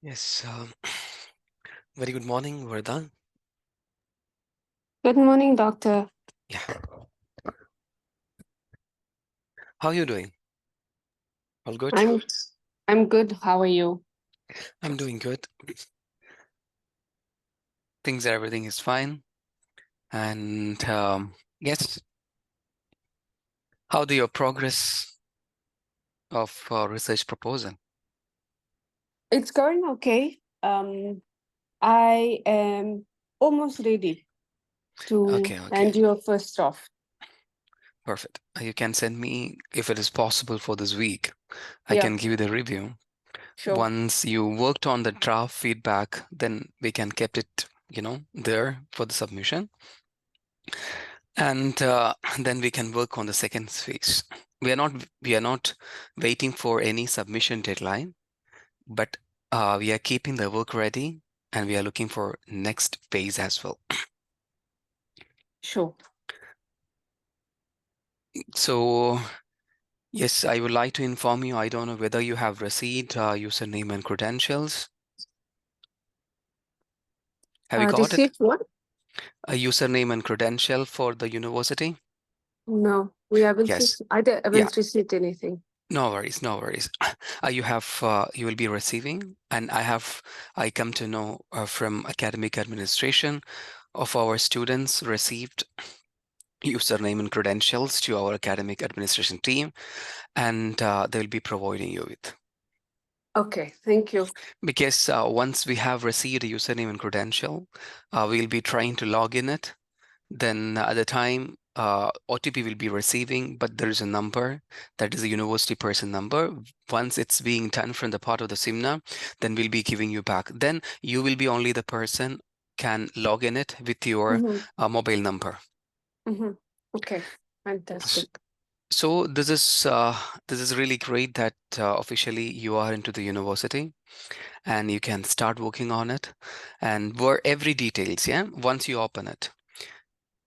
Yes, very good morning, Vardhan. Good morning, doctor. Yeah, how are you doing? All good? I'm I'm good. How are you? I'm doing good. Everything is fine. And yes, how do your progress of research proposal? It's going okay. I am almost ready to Okay, okay, hand you a first draft. perfect. You can send me if it is possible for this week. I Yeah, can give you the review. sure. Once you worked on the draft feedback, then we can keep it, there for the submission. And then we can work on the second phase. We are not waiting for any submission deadline, but we are keeping the work ready and we are looking for next phase as well. Sure. So yes, I would like to inform you, I don't know whether you have received username and credentials. Have you got it? Received what? A username and credential for the university? No, we haven't Yes. received. Yeah. Haven't received anything. No worries, no worries. You will be receiving, and I come to know from academic administration of our students received username and credentials to our academic administration team, and they'll be providing you with. Okay, thank you. Because once we have received a username and credential, we'll be trying to log in it. Then at the time, OTP will be receiving, but there is a number that is a university person number. Once it's being done from the part of the SIMNA, then we'll be giving you back. Then you will be only the person can log in it with your Mm-hmm. mobile number. Mm-hmm. Okay, S- fantastic. So this is really great that officially you are into the university and you can start working on it, and where every details, yeah, once you open it,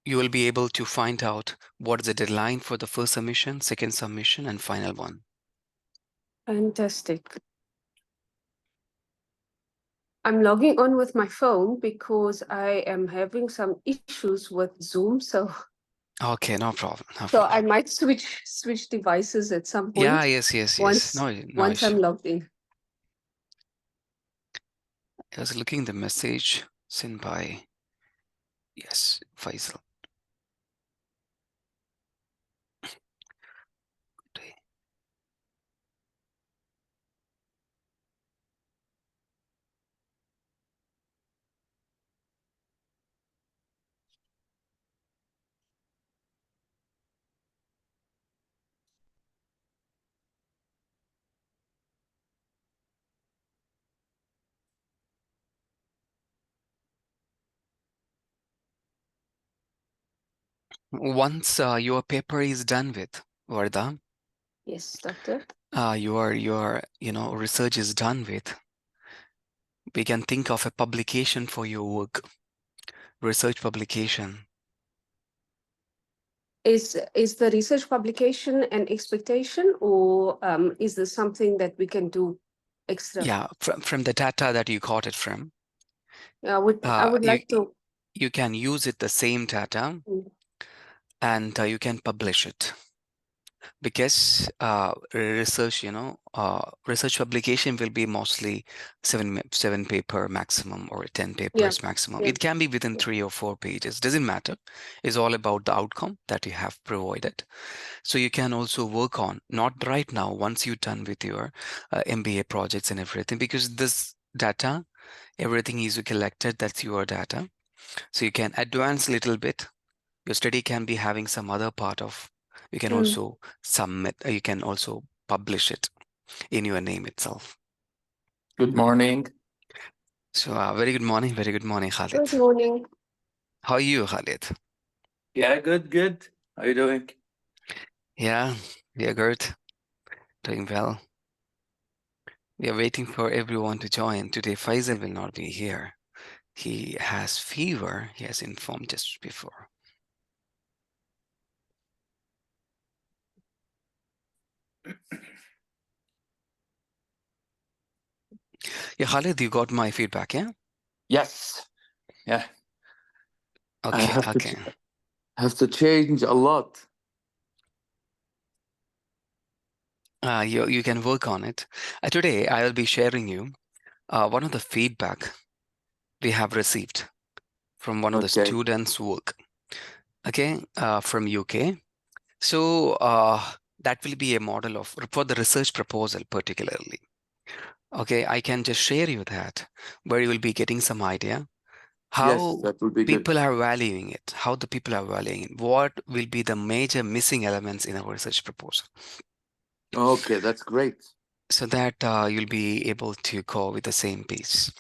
you will be able to find out what is the deadline for the first submission, second submission, and final one. Fantastic. I'm logging on with my phone because I am having some issues with Zoom, Okay, no problem, no so I problem. might switch devices at some Yeah, point yes, yes, yes. once No once issue. I'm logged in. I was looking the message sent by, yes, Faisal. Once your paper is done with, Vardha, Yes, doctor. your research is done with, we can think of a publication for your work, research publication. Is the research publication an expectation, or is this something that we can do extra? Yeah, from the data that you got it from, I uh, would you like to. you can use it the same data Mm, and you can publish it, because research publication will be mostly seven paper maximum or 10 yeah, papers maximum. yeah. It can be within 3 or 4 pages, doesn't matter. It's all about the outcome that you have provided. So you can also work on, not right now, once you're done with your MBA projects and everything, because this data, everything is collected, that's your data. So you can advance a little bit. Your study can be having some other part of, you can Mm. also submit, you can also publish it in your name itself. Good morning. So very good morning, Khalid. Good morning. How are you, Khalid? Yeah, good. How are you doing? Yeah, we are good, doing well. We are waiting for everyone to join. Today, Faisal will not be here. He has fever, he has informed just before. Yeah, Khalid, you got my feedback, yeah? Yes. Yeah. I Okay, okay. have to change a lot. You can work on it. Today, I will be sharing you one of the feedback we have received from one of the Okay. students' work, okay, from UK. So that will be a model of for the research proposal particularly. Okay, I can just share you that where you will be getting some idea Yes, how that would be good. people are valuing it, how the people are valuing it, what will be the major missing elements in our research proposal, Okay, that's great. so that you'll be able to go with the same piece.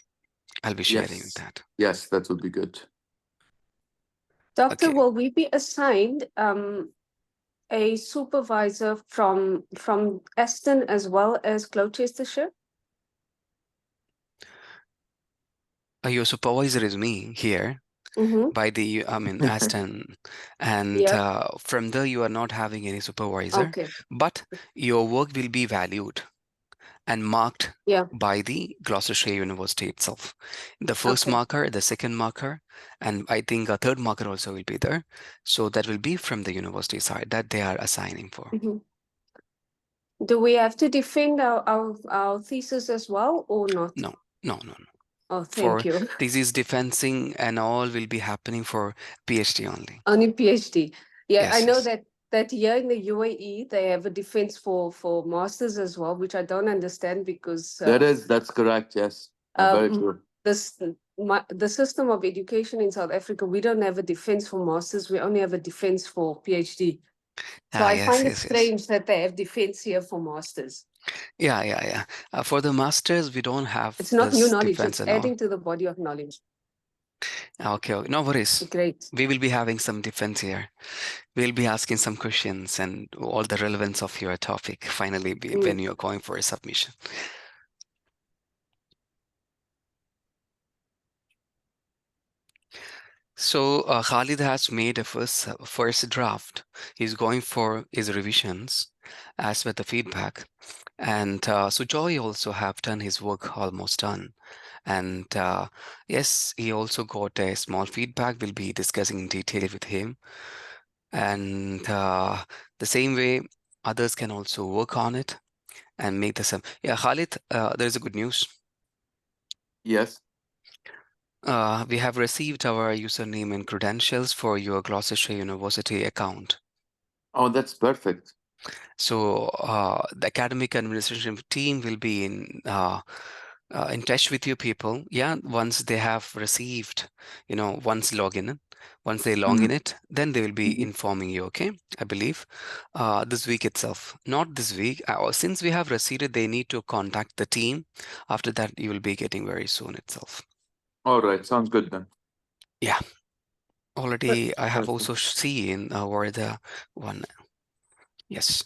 I'll be sharing Yes. that. Yes, that would be good. Doctor, Okay. will we be assigned a supervisor from Aston as well as Gloucestershire? Your supervisor is me here Mm-hmm. by the, I mean, Aston, and Yep. from there you are not having any supervisor, Okay. but your work will be valued and marked Yeah. by the Gloucestershire University itself. The first Okay. marker, the second marker, and I think a third marker also will be there. So that will be from the university side that they are assigning for. Mm-hmm. Do we have to defend our thesis as well or not? No, no, no, no. Oh, For thank you. thesis defensing and all will be happening for PhD only. Only PhD. Yeah, I Yes, know yes. that here in the UAE they have a defense for masters as well, which I don't understand because That's correct. Yes. Very true. this the system of education in South Africa, we don't have a defense for masters, we only have a defense for PhD. So Ah, I yes, find it yes, yes. strange that they have defense here for masters. Yeah, yeah, yeah. For the masters, we don't have It's not new this knowledge, defense it's and all. adding to the body of knowledge. Okay, okay, no worries. Great. We will be having some defense here. We'll be asking some questions and all the relevance of your topic finally when Mm. you're going for a submission. So Khalid has made a first draft. He's going for his revisions as per the feedback. And Sujoy also have done his work almost done. And yes, he also got a small feedback. We'll be discussing in detail with him. And the same way, others can also work on it and make the same. Yeah, Khalid, there's a good news. Yes. We have received our username and credentials for your Gloucestershire University account. Oh, that's perfect. So the academic administration team will be in touch with you people. Yeah, once they have received, once they log in Mhm. it, then they will be Mhm. informing you. Okay, I believe this week itself, not this week. Since we have received it, they need to contact the team. After that, you will be getting very soon itself. All right. Sounds good then. Yeah. Already, I have Perfect. also seen where the one. Yes.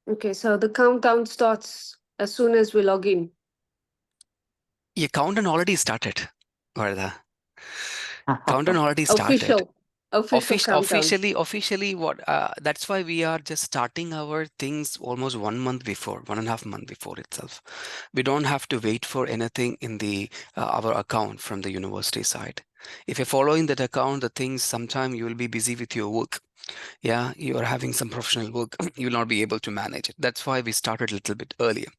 Okay, so the countdown starts as soon as we log in. Yeah, countdown already started. Where countdown already started. Official countdown. Officially, what? That's why we are just starting our things almost 1 month before, 1.5 month before itself. We don't have to wait for anything in the our account from the university side. If you're following that account, the things sometime you will be busy with your work. Yeah, you are having some professional work. You will not be able to manage it. That's why we started a little bit earlier.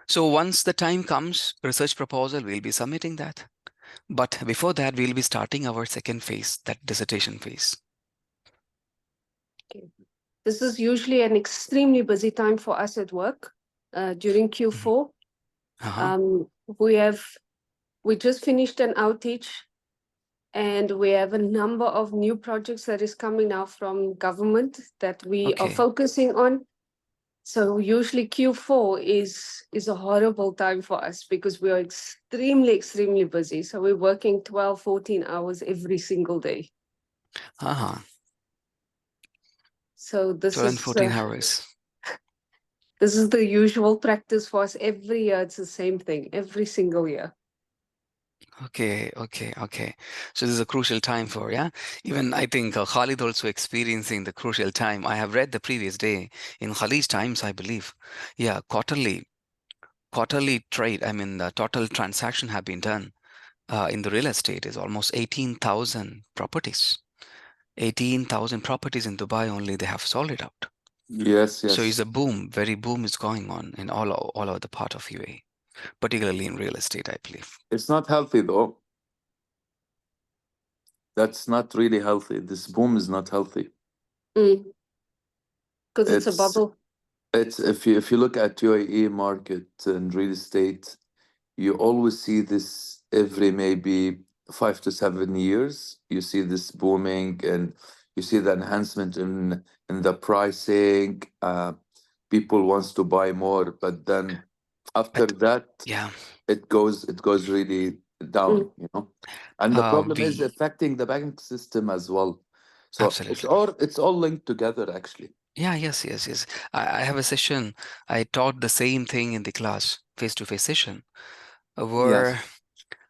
So once the time comes, research proposal, we'll be submitting that. But before that, we'll be starting our second phase, that dissertation phase. Okay. This is usually an extremely busy time for us at work during Mhm. Q4. Uh-huh. We just finished an outage and we have a number of new projects that is coming now from government that we are Okay. focusing on. So usually Q4 is a horrible time for us because we are extremely busy. So we're working 12, 14 hours every single day. Uh-huh. So 12 and 14 hours. this is the usual practice for us every year. It's the same thing every single year. Okay, okay, okay. So this is a crucial time for, yeah? Even I think Khalid also experiencing the crucial time. I have read the previous day in Khalid's Times, I believe. Yeah, quarterly. quarterly trade, I mean, the total transaction have been done in the real estate is almost 18,000 properties. 18,000 properties in Dubai only, they have sold it out. Yes, So it's yes. a boom, very boom is going on in all over the part of UAE, particularly in real estate, I believe. It's not healthy though. That's not really healthy. This boom is not healthy. Because it's a It's bubble. it's if you look at UAE market and real estate, you always see this every maybe 5 to 7 years. You see this booming, and you see the enhancement in the pricing. People wants to buy more, but then after But that, yeah, it goes really down, Mm. you know. And the problem is we affecting the banking system as well. So absolutely. it's all linked together actually. Yeah, yes. I have a session. I taught the same thing in the class, face-to-face session, Yes, where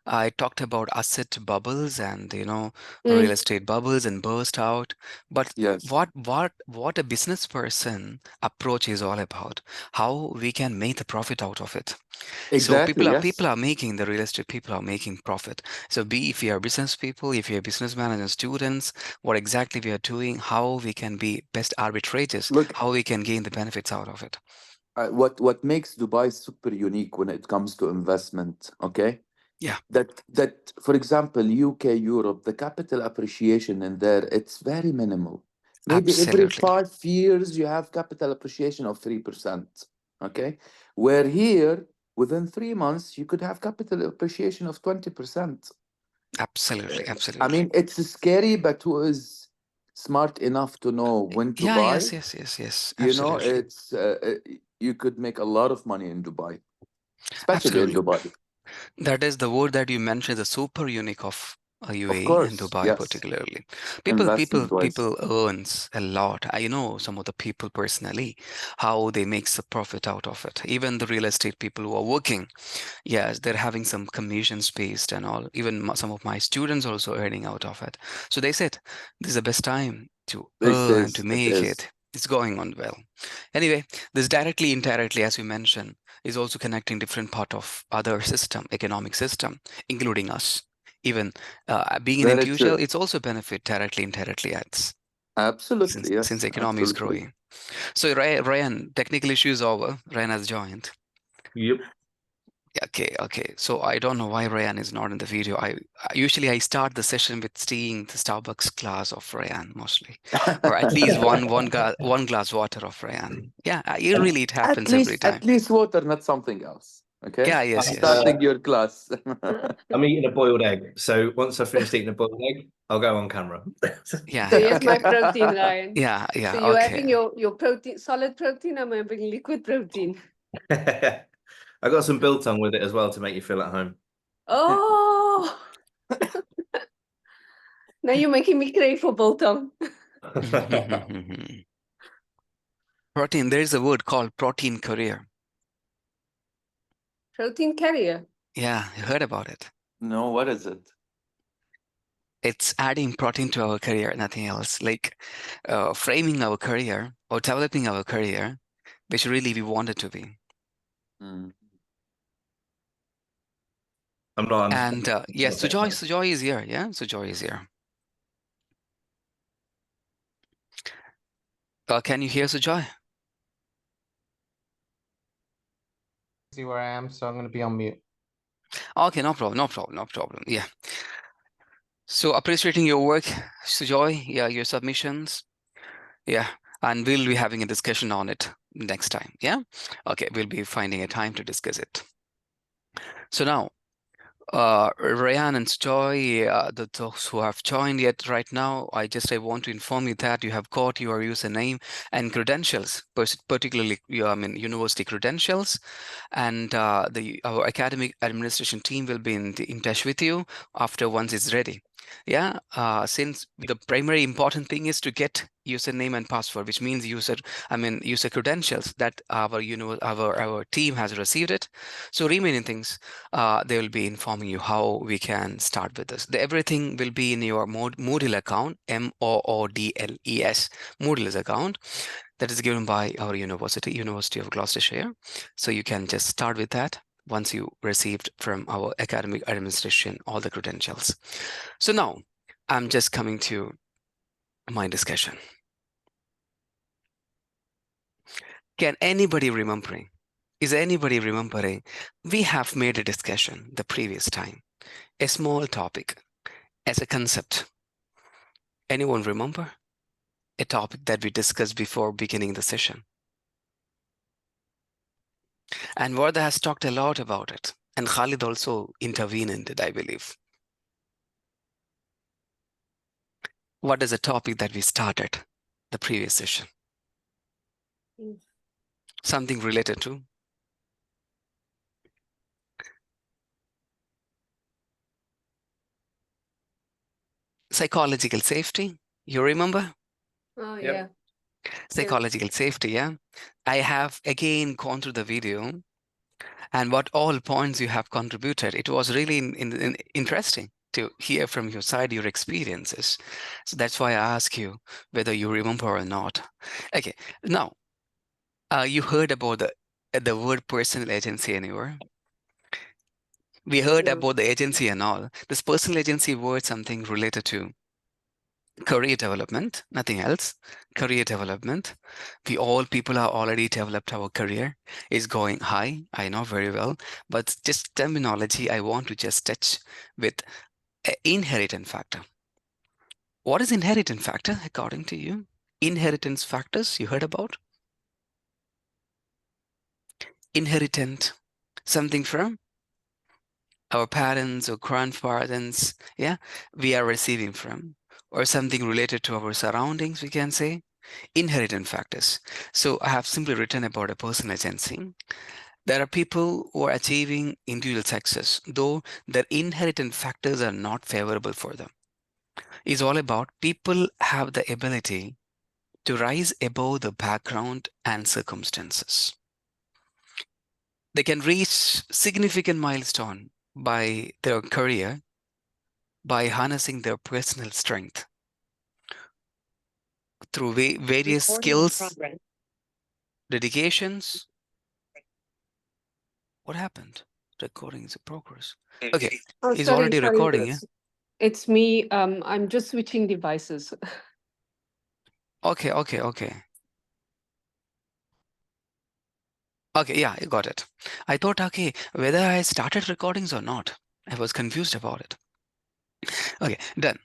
I talked about asset bubbles and real Mm. estate bubbles and burst out. But yes, what a business person approach is all about, how we can make the profit out of it. So exactly. people Yes. are making the real estate people are making profit. So be if you are business people, if you are business managers, students, what exactly we are doing, how we can be best arbitrators, Look, how we can gain the benefits out of it. what makes Dubai super unique when it comes to investment, okay? Yeah, That for example, UK, Europe, the capital appreciation in there, it's very minimal. Maybe every absolutely. 5 years you have capital appreciation of 3%. Okay. Where here, within 3 months, you could have capital appreciation of 20%. Absolutely, I absolutely. mean, it's scary, but who is smart enough to know when to Yeah, buy? yes, You know, absolutely. you could make a lot of money in Dubai, especially in Absolutely. Dubai. That is the word that you mentioned, the super unique of Of UAE and course, Dubai yes, particularly. investment wise. People earns a lot. I know some of the people personally, how they make the profit out of it. Even the real estate people who are working, yes, they're having some commissions based and all. Even some of my students also earning out of it. So they said this is the best time to It earn and to is, it make is. it. It's going on well. Anyway, this directly, indirectly, as you mentioned, is also connecting different part of other system, economic system, including us. Even being an Very individual, true. it's also benefit directly, indirectly, as Absolutely, since yes, the economy is absolutely. growing. So Ryan, technical issue is over. Ryan has joined. Yep. Okay. So I don't know why Ryan is not in the video. Usually I start the session with seeing the Starbucks glass of Ryan mostly, or at least one glass water of Ryan. Yeah, really it happens every At time. least water, not something else. Okay? Yeah, I, yes. Starting your class. I'm eating a boiled egg. So once I've finished eating a boiled egg, I'll go on camera. So Yeah. here's Okay. my protein, Ryan. So Yeah. you're Okay. having your protein, solid protein. I'm having liquid protein. I got some biltong with it as well to make you feel at home. Oh, now you're making me crave for biltong. Protein. There is a word called protein courier. Protein carrier. Yeah, you heard about it. No, what is it? It's adding protein to our career, nothing else. Like framing our career or developing our career, which really we want it to be. Mm. I'm not And understanding. yes, Sujoy is here. Yeah, Sujoy is here. Can you hear Sujoy? See where I am, so I'm going to be on mute. Okay, no problem. Yeah. So appreciating your work, Sujoy. Yeah, your submissions. Yeah, and we'll be having a discussion on it next time. Yeah. Okay, we'll be finding a time to discuss it. So now, Ryan and Joy, those who have joined yet right now, I want to inform you that you have got your username and credentials, particularly university credentials, and our academic administration team will be in touch with you after once it's ready. Yeah, since the primary important thing is to get username and password, which means user credentials that our team has received it. So remaining things, they will be informing you how we can start with this. Everything will be in your Moodle account, Moodles account. that is given by our University of Gloucestershire. So you can just start with that once you received from our academic administration all the credentials. So now I'm just coming to my discussion. Can anybody remembering? Is anybody remembering? We have made a discussion the previous time, a small topic as a concept. Anyone remember? A topic that we discussed before beginning the session. And Warda has talked a lot about it. And Khalid also intervened in it, I believe. What is the topic that we started the previous session? Something related to? Psychological safety. You remember? Oh, Yep. yeah. Psychological safety, yeah. I have again gone through the video and what all points you have contributed. It was really interesting to hear from your side your experiences. So that's why I ask you whether you remember or not. Okay, now you heard about the word personal agency anywhere? We heard No. about the agency and all. This personal agency word something related to career development, nothing else. Career development. People are already developed our career is going high. I know very well, but just terminology I want to just touch with inheritance factor. What is inheritance factor according to you? Inheritance factors you heard about? Inheritance, something from our parents or grandparents, yeah, we are receiving from, or something related to our surroundings, we can say. Inheritance factors. So I have simply written about a personal agency. There are people who are achieving individual success, though their inheritance factors are not favorable for them. It's all about people have the ability to rise above the background and circumstances. They can reach significant milestone by their career by harnessing their personal strength through various skills, dedications. What happened? Recording is in progress. Okay, Oh, he's sorry, already recording, yeah? It's me. I'm just switching devices. Okay. Okay, yeah, I got it. I thought, okay, whether I started recordings or not. I was confused about it. Okay, done.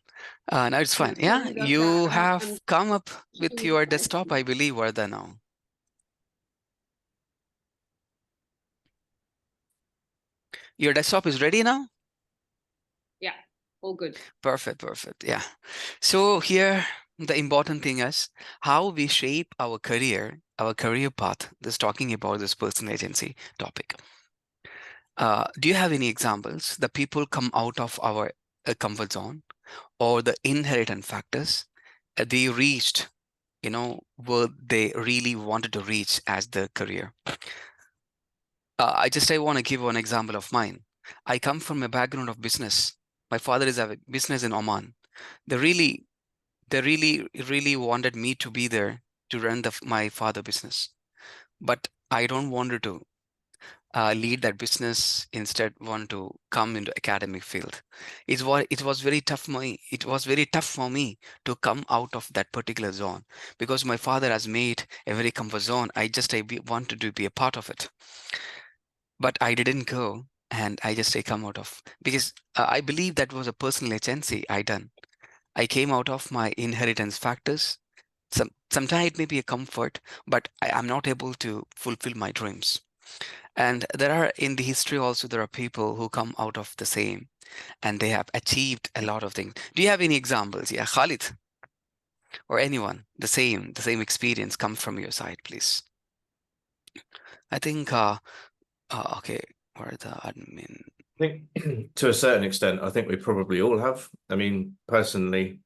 Now it's fine. Yeah, Sorry, doctor. you I'm have come up with switching your devices. desktop, I believe, Vardha now. Your desktop is ready now? Yeah, all good. Perfect. Yeah. So here, the important thing is how we shape our career path. This talking about this personal agency topic. Do you have any examples? The people come out of our comfort zone or the inherent factors they reached, where they really wanted to reach as their career. I want to give one example of mine. I come from a background of business. My father is a business in Oman. They really wanted me to be there to run my father business, but I don't want to lead that business. Instead, want to come into academic field. It was very tough for me to come out of that particular zone because my father has made a very comfort zone. Wanted to be a part of it, but I didn't go, and I just come out of because I believe that was a personal agency I done. I came out of my inheritance factors. Sometimes it may be a comfort, but I'm not able to fulfill my dreams. And in the history also, there are people who come out of the same and they have achieved a lot of things. Do you have any examples? Yeah, Khalid or anyone, the same experience come from your side, please. I think, okay, where are the admin? I think to a certain extent, I think we probably all have. I mean, personally,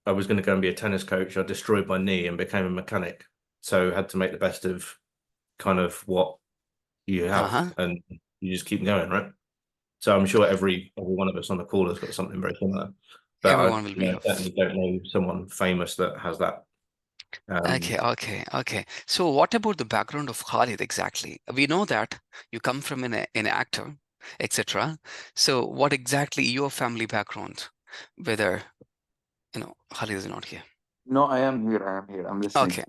I was going to go and be a tennis coach. I destroyed my knee and became a mechanic. So I had to make the best of kind of what you have, and you just keep going, right? So I'm sure every one of us on the call has got something very similar. But Everyone will be I certainly don't know someone famous that has that. Okay. So what about the background of Khalid exactly? We know that you come from an actor, etc. So what exactly your family background? Whether, Khalid is not here. No, I am here. I am here. I'm listening. Okay,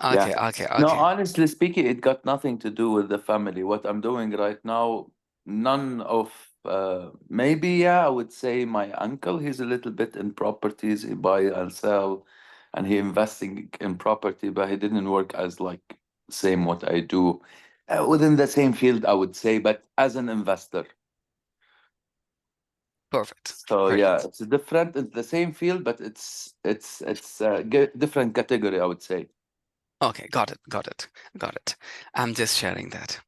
Yeah. No, okay. honestly speaking, it got nothing to do with the family. What I'm doing right now, none of maybe, yeah, I would say my uncle, he's a little bit in properties, he buy and sell, and he investing in property, but he didn't work as like same what I do within the same field, I would say, but as an investor. Perfect. So Very yeah, good. it's different. It's the same field, but it's different category, I would say. Okay, got it. I'm just sharing that.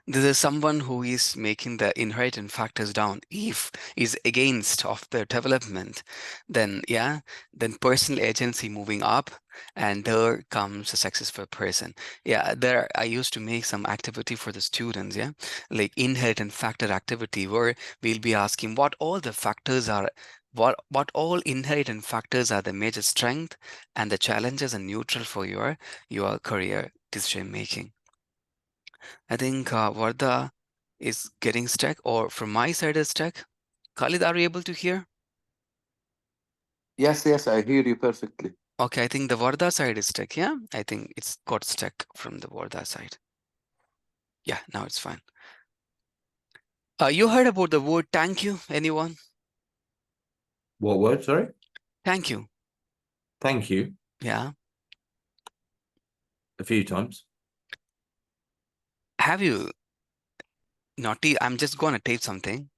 This is someone who is making the inherent factors down. If is against of the development, then then personal agency moving up, and there comes a successful person. Yeah, there I used to make some activity for the students, like inherent factor activity, where we'll be asking what all the factors are. What all inherent factors are the major strength and the challenges and neutral for your career decision making. I think Varda is getting stuck, or from my side is stuck. Khalid, are you able to hear? Yes, yes, I hear you perfectly. Okay, I think the Varda side is stuck. Yeah, I think it's got stuck from the Varda side. Yeah, now it's fine. You heard about the word thank you, anyone? What word? Sorry. Thank you. Thank you. Yeah. A few times. Have you I'm just going to tape something.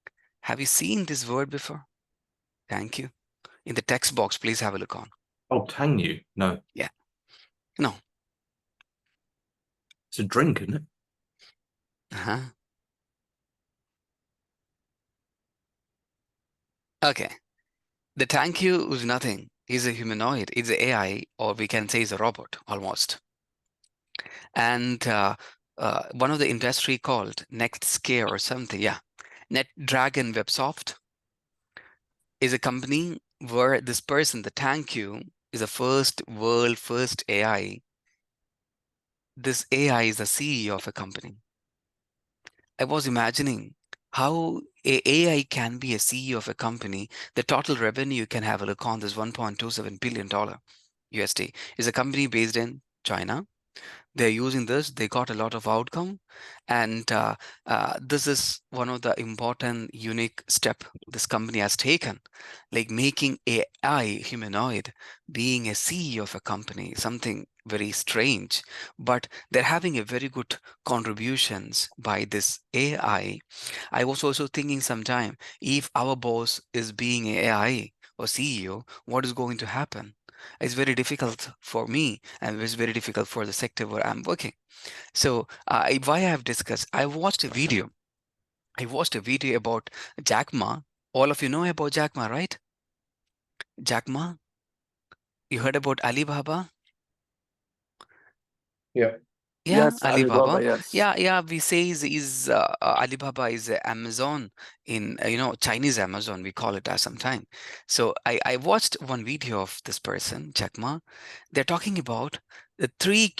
Have you seen this word before? Thank you. In the text box, please have a look on. Oh, tang you? No. Yeah. No. It's a drink, isn't it? Uh-huh. Okay. The thank you is nothing. He's a humanoid. It's an AI, or we can say it's a robot almost. And one of the industry called Nextcare or something, NetDragon Websoft is a company where this person, the thank you, is a first AI. This AI is the CEO of a company. I was imagining how a AI can be a CEO of a company. The total revenue can have a look on this $1.27 billion USD. Is a company based in China. They're using this, they got a lot of outcome, and this is one of the important unique step this company has taken, like making AI humanoid being a CEO of a company, something very strange, but they're having a very good contributions by this AI. I was also thinking sometime, if our boss is being AI or CEO, what is going to happen? It's very difficult for me, and it's very difficult for the sector where I'm working. So why I have discussed, I watched a video. I watched a video about Jack Ma. All of you know about Jack Ma, right? Jack Ma. You heard about Alibaba? Yeah. Yeah, Yes, Alibaba, Alibaba. yes. Yeah. We say is Alibaba is Amazon in Chinese Amazon. We call it as sometime. So I watched one video of this person, Jack Ma. They're talking about the three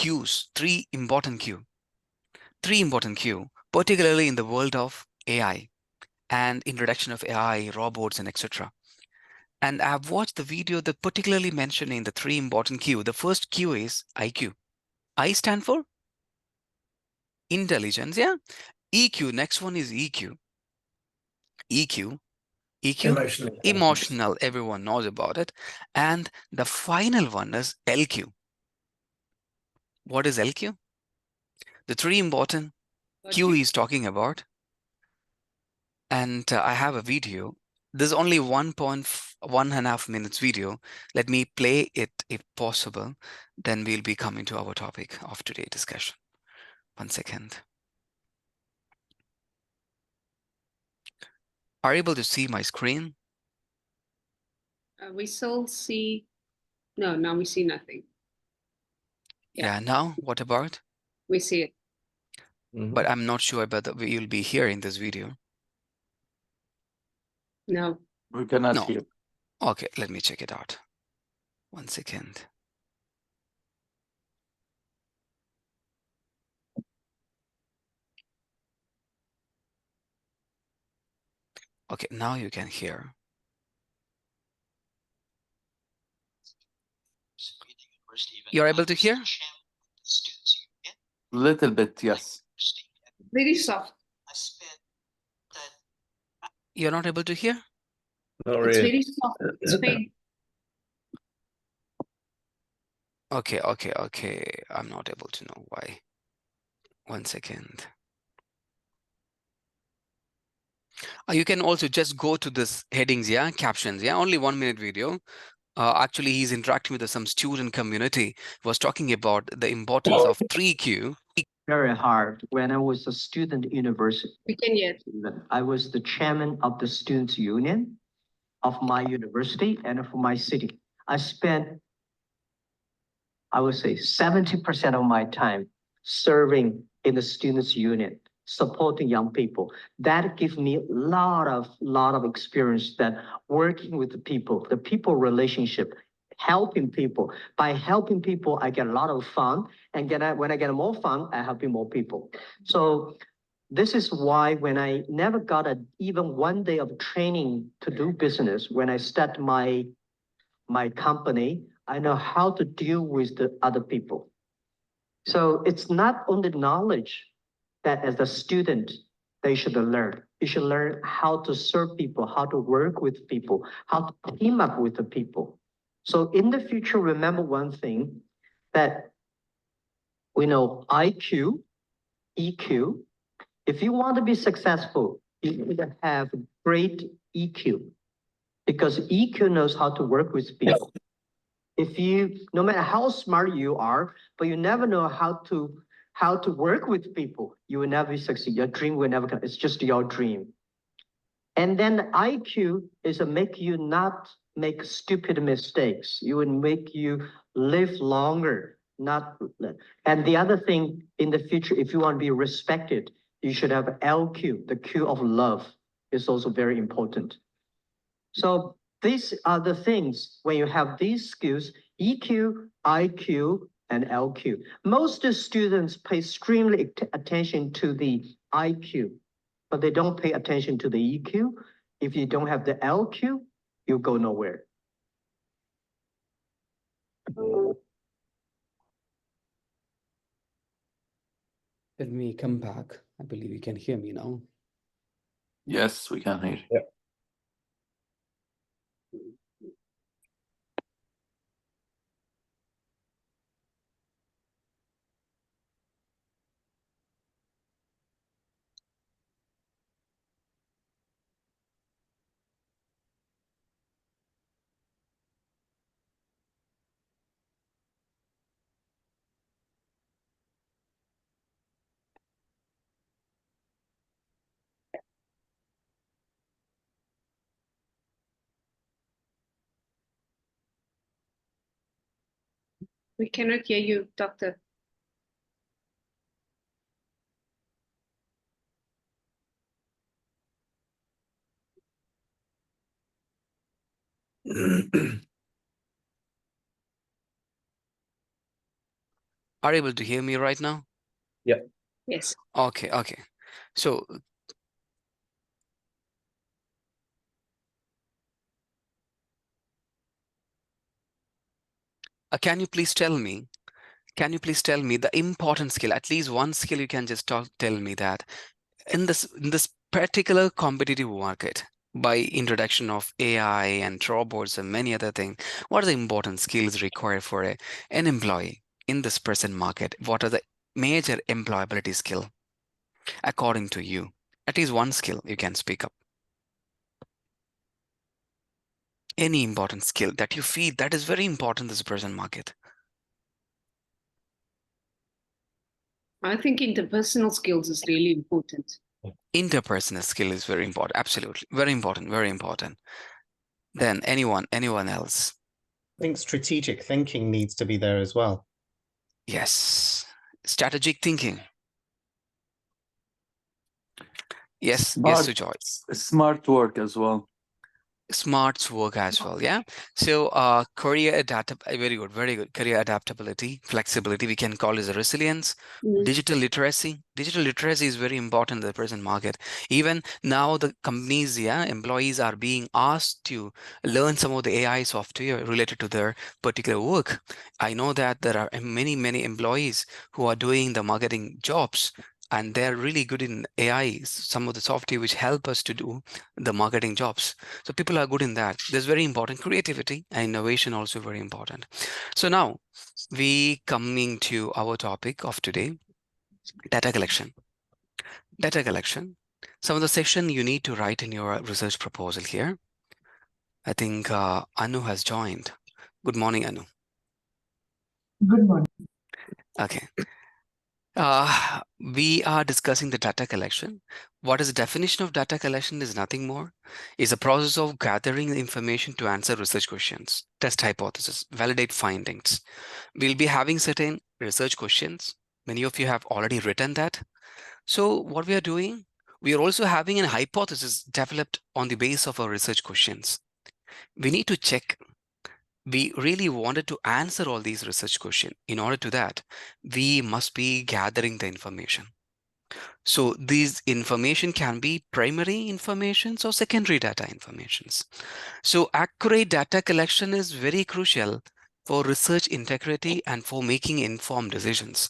important Q, particularly in the world of AI and introduction of AI, robots, and etc. And I've watched the video that particularly mentioning the three important Q. The first Q is IQ. I stand for intelligence, yeah. EQ, next one is EQ. EQ, Emotional intelligence. emotional, everyone knows about it. And the final one is LQ. What is LQ? The three important Q is talking about. And I have a video. There's only 1.5 minutes video. Let me play it if possible. Then we'll be coming to our topic of today's discussion. 1 second. Are you able to see my screen? We still see, no, now we see nothing. Yeah, now what about? We see it. But I'm not sure about that you'll be hearing this video. No. We cannot No. hear. Okay, let me check it out. 1 second. Okay, now you can hear. You're able to hear? Little bit, yes. Very soft. You're not able to hear? Not It's really. very soft. It's faint. Okay. I'm not able to know why. 1 second. You can also just go to this headings, yeah, captions, yeah, only 1 minute video. Actually, he's interacting with some student community, was talking about the importance of 3Q. Very hard. When I was a student at university, We can hear. I was the chairman of the students union of my university and for my city. I spent, I would say, 70% of my time serving in the students union, supporting young people. That gives me a lot of experience that working with the people relationship, helping people. By helping people, I get a lot of fun. And when I get more fun, I helping more people. So this is why when I never got even 1 day of training to do business, when I start my company, I know how to deal with the other people. So it's not only knowledge that as a student, they should learn. You should learn how to serve people, how to work with people, how to team up with the people. So in the future, remember one thing, that we know IQ, EQ. If you want to be successful, you need to have great EQ, because EQ knows how to work with people. If you, no matter how smart you are, but you never know how to work with people, you will never succeed. Your dream will never come. It's just your dream. And then IQ is to make you not make stupid mistakes. It would make you live longer, not. And the other thing in the future, if you want to be respected, you should have LQ, the Q of love, is also very important. So these are the things when you have these skills, EQ, IQ, and LQ. Most students pay extremely attention to the IQ, but they don't pay attention to the EQ. If you don't have the LQ, you go nowhere. Let me come back. I believe you can hear me now. Yes, we can hear you. Yeah. We cannot hear you, doctor. Are you able to hear me right now? Yeah. Yes. Okay. So can you please tell me the important skill, at least one skill you can just tell me that in this particular competitive market, by introduction of AI and robots and many other things, what are the important skills required for an employee in this present market? What are the major employability skill according to you? At least one skill you can speak up. Any important skill that you feel that is very important in this present market. I think interpersonal skills is really important. Interpersonal skill is very important. Absolutely. Very important. Then anyone else? I think strategic thinking needs to be there as well. Yes. Strategic thinking. Yes, Smart, Sujoy. smart work as well. smarts work as well. Yeah. So very good, very good. Career adaptability, flexibility, we can call it a resilience. Digital literacy. Digital literacy is very important in the present market. Even now the companies, employees are being asked to learn some of the AI software related to their particular work. I know that there are many employees who are doing the marketing jobs, and they're really good in AI, some of the software which help us to do the marketing jobs. So people are good in that. There's very important creativity and innovation, also very important. So now we coming to our topic of today, data collection. Data collection. Some of the section you need to write in your research proposal here. I think Anu has joined. Good morning, Anu. Good morning. Okay. We are discussing the data collection. What is the definition of data collection is nothing more. Is a process of gathering the information to answer research questions, test hypothesis, validate findings. We'll be having certain research questions. Many of you have already written that. So what we are doing, we are also having a hypothesis developed on the base of our research questions. We need to check. We really wanted to answer all these research questions. In order to that, we must be gathering the information. So these information can be primary informations or secondary data informations. So accurate data collection is very crucial for research integrity and for making informed decisions.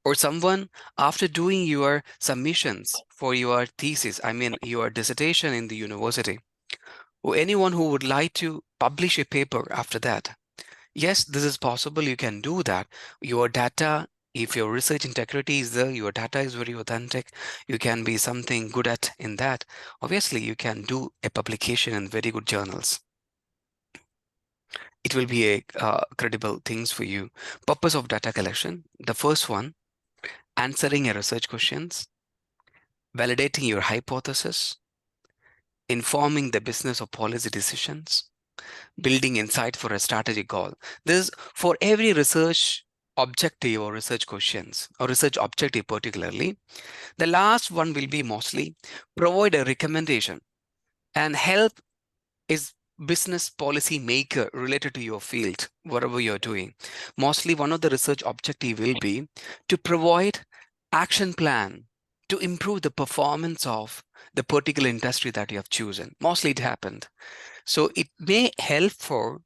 Or someone, after doing your submissions for your thesis, I mean your dissertation in the university, or anyone who would like to publish a paper after that, yes, this is possible. You can do that. Your data, if your research integrity is there, your data is very authentic, you can be something good at in that. Obviously, you can do a publication in very good journals. It will be a credible things for you. Purpose of data collection. The first one, answering your research questions, validating your hypothesis, informing the business or policy decisions, building insight for a strategic goal. This for every research objective or research questions or research objective particularly. The last one will be mostly provide a recommendation and help is business policy maker related to your field, whatever you're doing. Mostly one of the research objective will be to provide action plan to improve the performance of the particular industry that you have chosen. Mostly it happened. So it may help for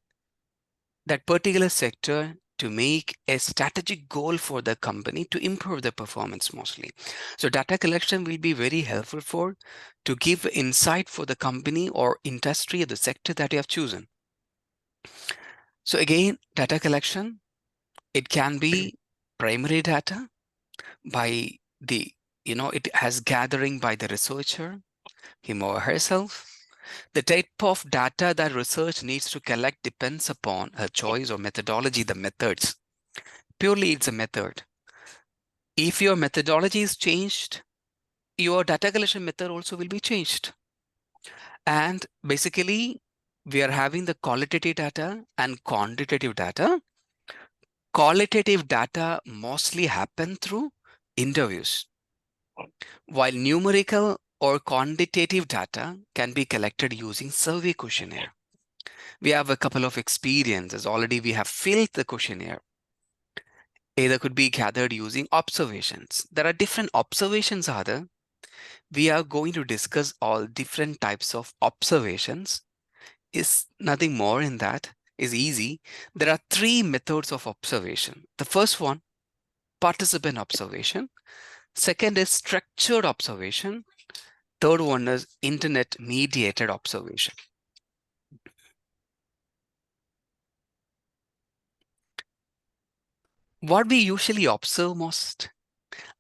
that particular sector to make a strategic goal for the company to improve the performance mostly. So data collection will be very helpful for to give insight for the company or industry or the sector that you have chosen. So again, data collection, it can be primary data by the, it has gathering by the researcher, him or herself. The type of data that research needs to collect depends upon her choice or methodology, the methods. Purely it's a method. If your methodology is changed, your data collection method also will be changed. And basically, we are having the qualitative data and quantitative data. Qualitative data mostly happen through interviews, while numerical or quantitative data can be collected using survey questionnaire. We have a couple of experiences already. We have filled the questionnaire. Either could be gathered using observations. There are different observations are there. We are going to discuss all different types of observations. Is nothing more in that, is easy. There are three methods of observation. The first one, participant observation. Second is structured observation. Third one is internet mediated observation. What we usually observe most,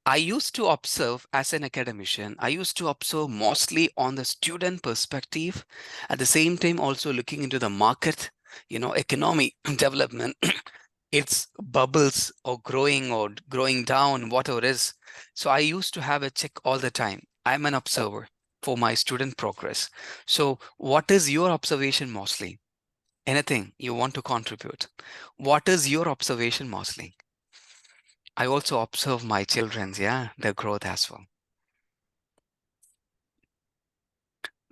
I used to observe as an academician, I used to observe mostly on the student perspective, at the same time also looking into the market, economy development, its bubbles or growing down, whatever it is. So I used to have a check all the time. I'm an observer for my student progress. So what is your observation mostly? Anything you want to contribute? What is your observation mostly? I also observe my children's, their growth as well.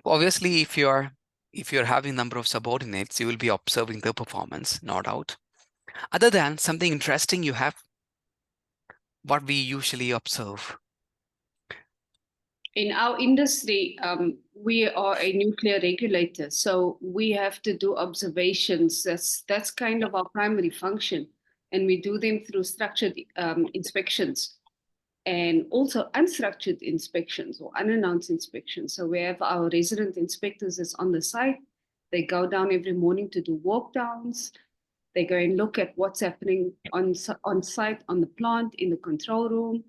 Obviously, if you're, if you're having number of subordinates, you will be observing their performance, no doubt. Other than something interesting you have, what we usually observe. In our industry, we are a nuclear regulator, so we have to do observations. That's kind of our primary function, and we do them through structured inspections and also unstructured inspections or unannounced inspections. So we have our resident inspectors that's on the site. They go down every morning to do walk downs. They go and look at what's happening on site, on the plant, in the control room,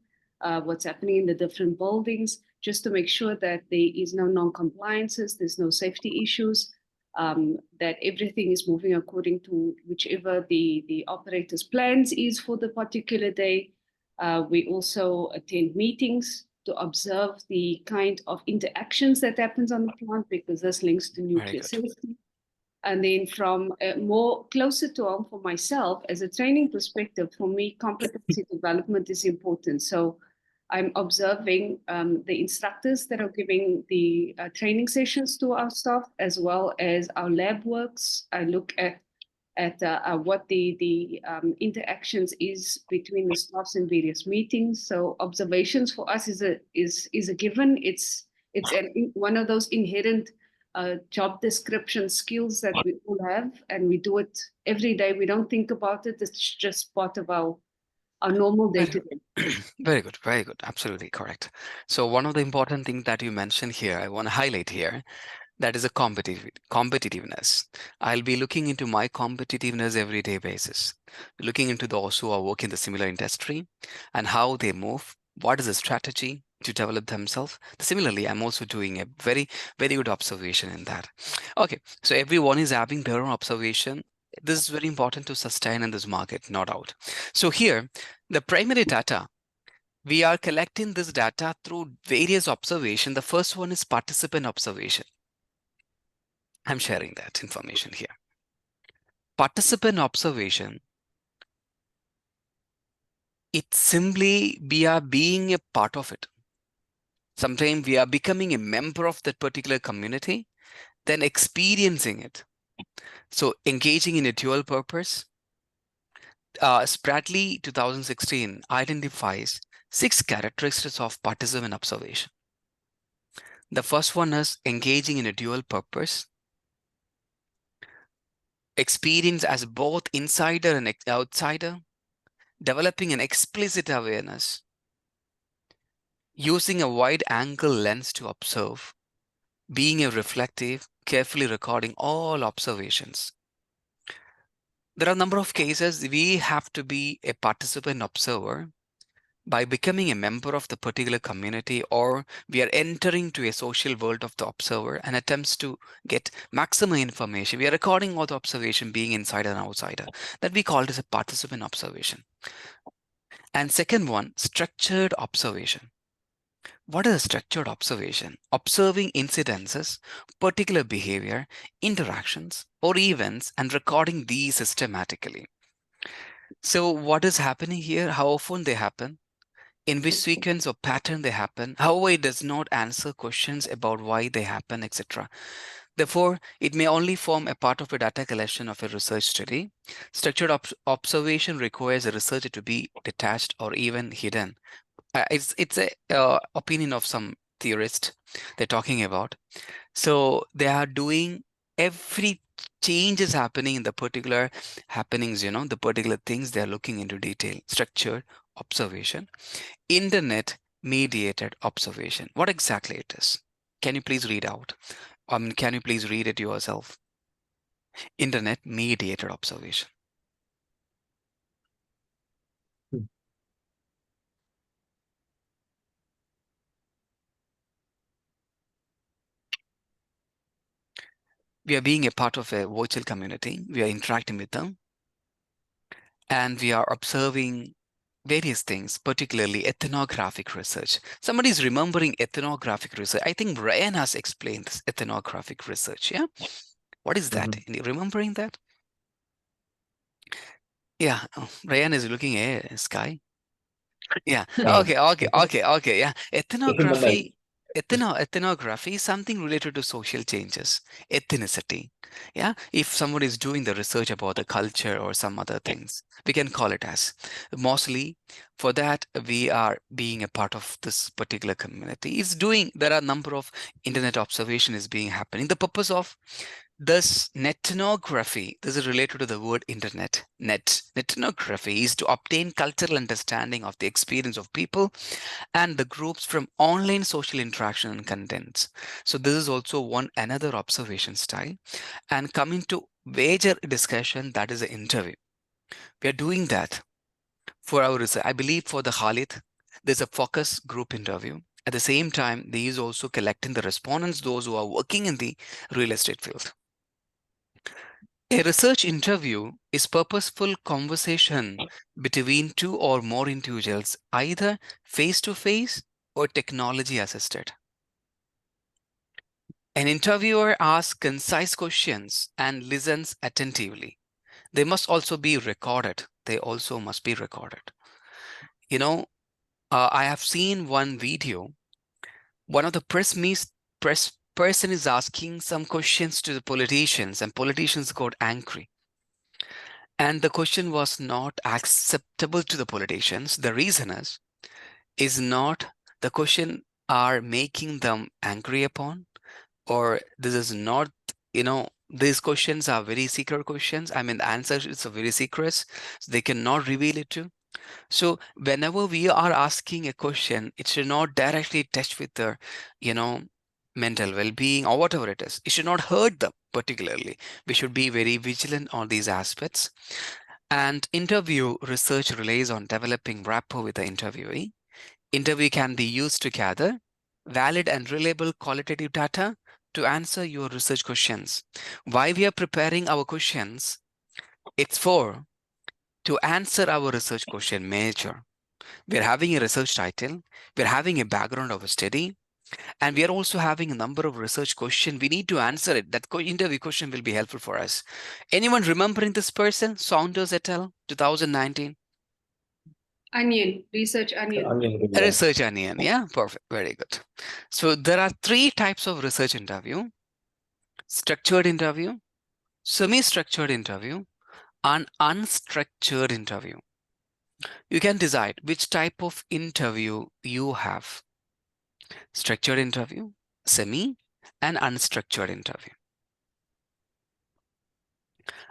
what's happening in the different buildings, just to make sure that there is no non-compliances, there's no safety issues, that everything is moving according to whichever the operator's plans is for the particular day. We also attend meetings to observe the kind of interactions that happens on the plant, because this links to nuclear safety. And then from more closer to home for myself, as a training perspective, for me, competency development is important. So I'm observing the instructors that are giving the training sessions to our staff, as well as our lab works. I look at what the interactions is between the staffs in various meetings. So observations for us is a given. It's one of those inherent job description skills that we all have, and we do it every day. We don't think about it. It's just part of our normal day-to-day. Very good, very good. Absolutely correct. So one of the important things that you mentioned here, I want to highlight here, that is a competitiveness. I'll be looking into my competitiveness everyday basis, looking into those who are working in the similar industry and how they move, what is the strategy to develop themselves. Similarly, I'm also doing a very, very good observation in that. Okay, so everyone is having their own observation. This is very important to sustain in this market, no doubt. So here, the primary data, we are collecting this data through various observation. The first one is participant observation. I'm sharing that information here. Participant observation, it's simply we are being a part of it. Sometimes we are becoming a member of that particular community, then experiencing it. So engaging in a dual purpose. Spradley 2016 identifies 6 characteristics of participant observation. The first one is engaging in a dual purpose. Experience as both insider and outsider. Developing an explicit awareness. Using a wide angle lens to observe. Being a reflective, carefully recording all observations. There are a number of cases we have to be a participant observer by becoming a member of the particular community, or we are entering to a social world of the observer and attempts to get maximum information. We are recording all the observation, being insider and outsider. That we call it as a participant observation. And second one, structured observation. What is a structured observation? Observing incidences, particular behavior, interactions, or events, and recording these systematically. So what is happening here? How often they happen? In which sequence or pattern they happen? However, it does not answer questions about why they happen, etc. Therefore, it may only form a part of a data collection of a research study. Structured observation requires a researcher to be detached or even hidden. It's a opinion of some theorist they're talking about. So they are doing every change is happening in the particular happenings, the particular things they're looking into detail. Structured observation. Internet mediated observation. What exactly it is? Can you please read out? Can you please read it yourself? Internet mediated observation. We are being a part of a virtual community. We are interacting with them. And we are observing various things, particularly ethnographic research. Somebody is remembering ethnographic research. I think Ryan has explained this ethnographic research. Yeah. What is that? Are you remembering that? Yeah. Ryan is looking at sky. Yeah. Okay. Yeah. Ethnography. Ethnography is something related to social changes, ethnicity. Yeah, if someone is doing the research about the culture or some other things, we can call it as. Mostly for that, we are being a part of this particular community. There are a number of internet observation is being happening. The purpose of this netnography, this is related to the word internet. Netnography is to obtain cultural understanding of the experience of people and the groups from online social interaction and contents. So this is also another observation style. And coming to major discussion, that is the interview. We are doing that for our research. I believe for the Khalid, there's a focus group interview. At the same time, they is also collecting the respondents, those who are working in the real estate field. A research interview is purposeful conversation between two or more individuals, either face-to-face or technology assisted. An interviewer asks concise questions and listens attentively. They must also be recorded. They also must be recorded. You know, I have seen one video. One of the press person is asking some questions to the politicians, and politicians got angry. And the question was not acceptable to the politicians. The reason is not the question are making them angry upon, or this is not, these questions are very secret questions. I mean, the answer is very secret. So they cannot reveal it to. So whenever we are asking a question, it should not directly touch with their, mental well-being or whatever it is. It should not hurt them particularly. We should be very vigilant on these aspects. And interview research relies on developing rapport with the interviewee. Interview can be used to gather valid and reliable qualitative data to answer your research questions. Why we are preparing our questions? It's to answer our research question major. We're having a research title, we're having a background of a study, and we are also having a number of research questions. We need to answer it. That interview question will be helpful for us. Anyone remembering this person? Saunders et al., 2019? Onion, research onion. Research onion, yeah, perfect, very good. So there are 3 types of research interview: structured interview, semi-structured interview, and unstructured interview. You can decide which type of interview you have: structured interview, semi, and unstructured interview.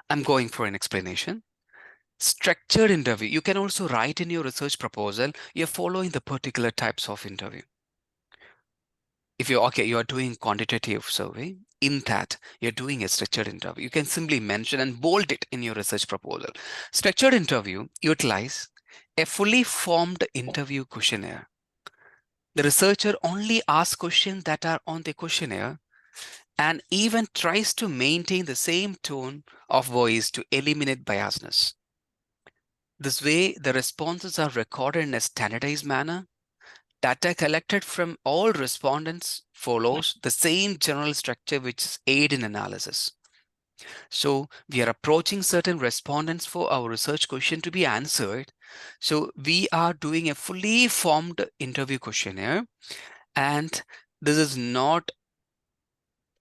I'm going for an explanation. Structured interview, you can also write in your research proposal, you're following the particular types of interview. If you are doing quantitative survey, in that you're doing a structured interview, you can simply mention and bold it in your research proposal. Structured interview utilize a fully formed interview questionnaire. The researcher only asks questions that are on the questionnaire and even tries to maintain the same tone of voice to eliminate biasness. This way, the responses are recorded in a standardized manner. Data collected from all respondents follows the same general structure which aid in analysis. So we are approaching certain respondents for our research question to be answered. So we are doing a fully formed interview questionnaire, and this is not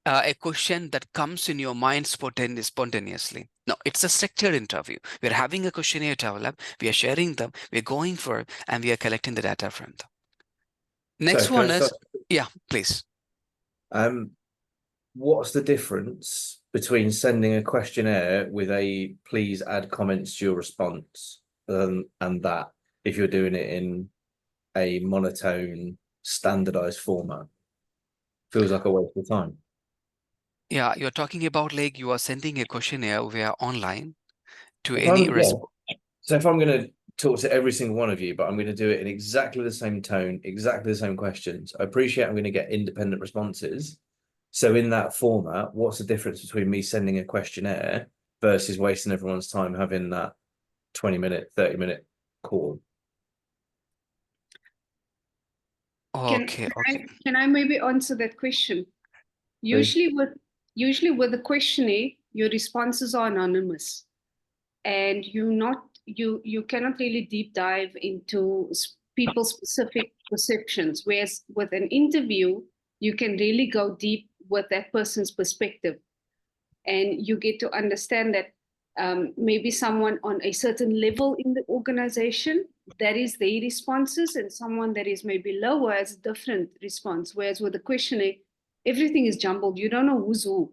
a question that comes in your mind spontaneously. No, it's a structured interview. We're having a questionnaire develop, we are sharing them, we're going for, and we are collecting the data from them. Next one is, yeah, please. What's the difference between sending a questionnaire with a please add comments to your response and that if you're doing it in a monotone, standardized format? Feels like a waste of time. Yeah, you're talking about like you are sending a questionnaire via online to any So if I'm going to talk to every single one of you, but I'm going to do it in exactly the same tone, exactly the same questions, I appreciate I'm going to get independent responses. So in that format, what's the difference between me sending a questionnaire versus wasting everyone's time having that 20-minute, 30-minute call? Okay. Can I maybe answer that question? Usually with the questionnaire, your responses are anonymous, and you cannot really deep dive into people's specific perceptions. Whereas with an interview, you can really go deep with that person's perspective. And you get to understand that maybe someone on a certain level in the organization, that is their responses, and someone that is maybe lower has a different response. Whereas with the questionnaire, everything is jumbled. You don't know who's who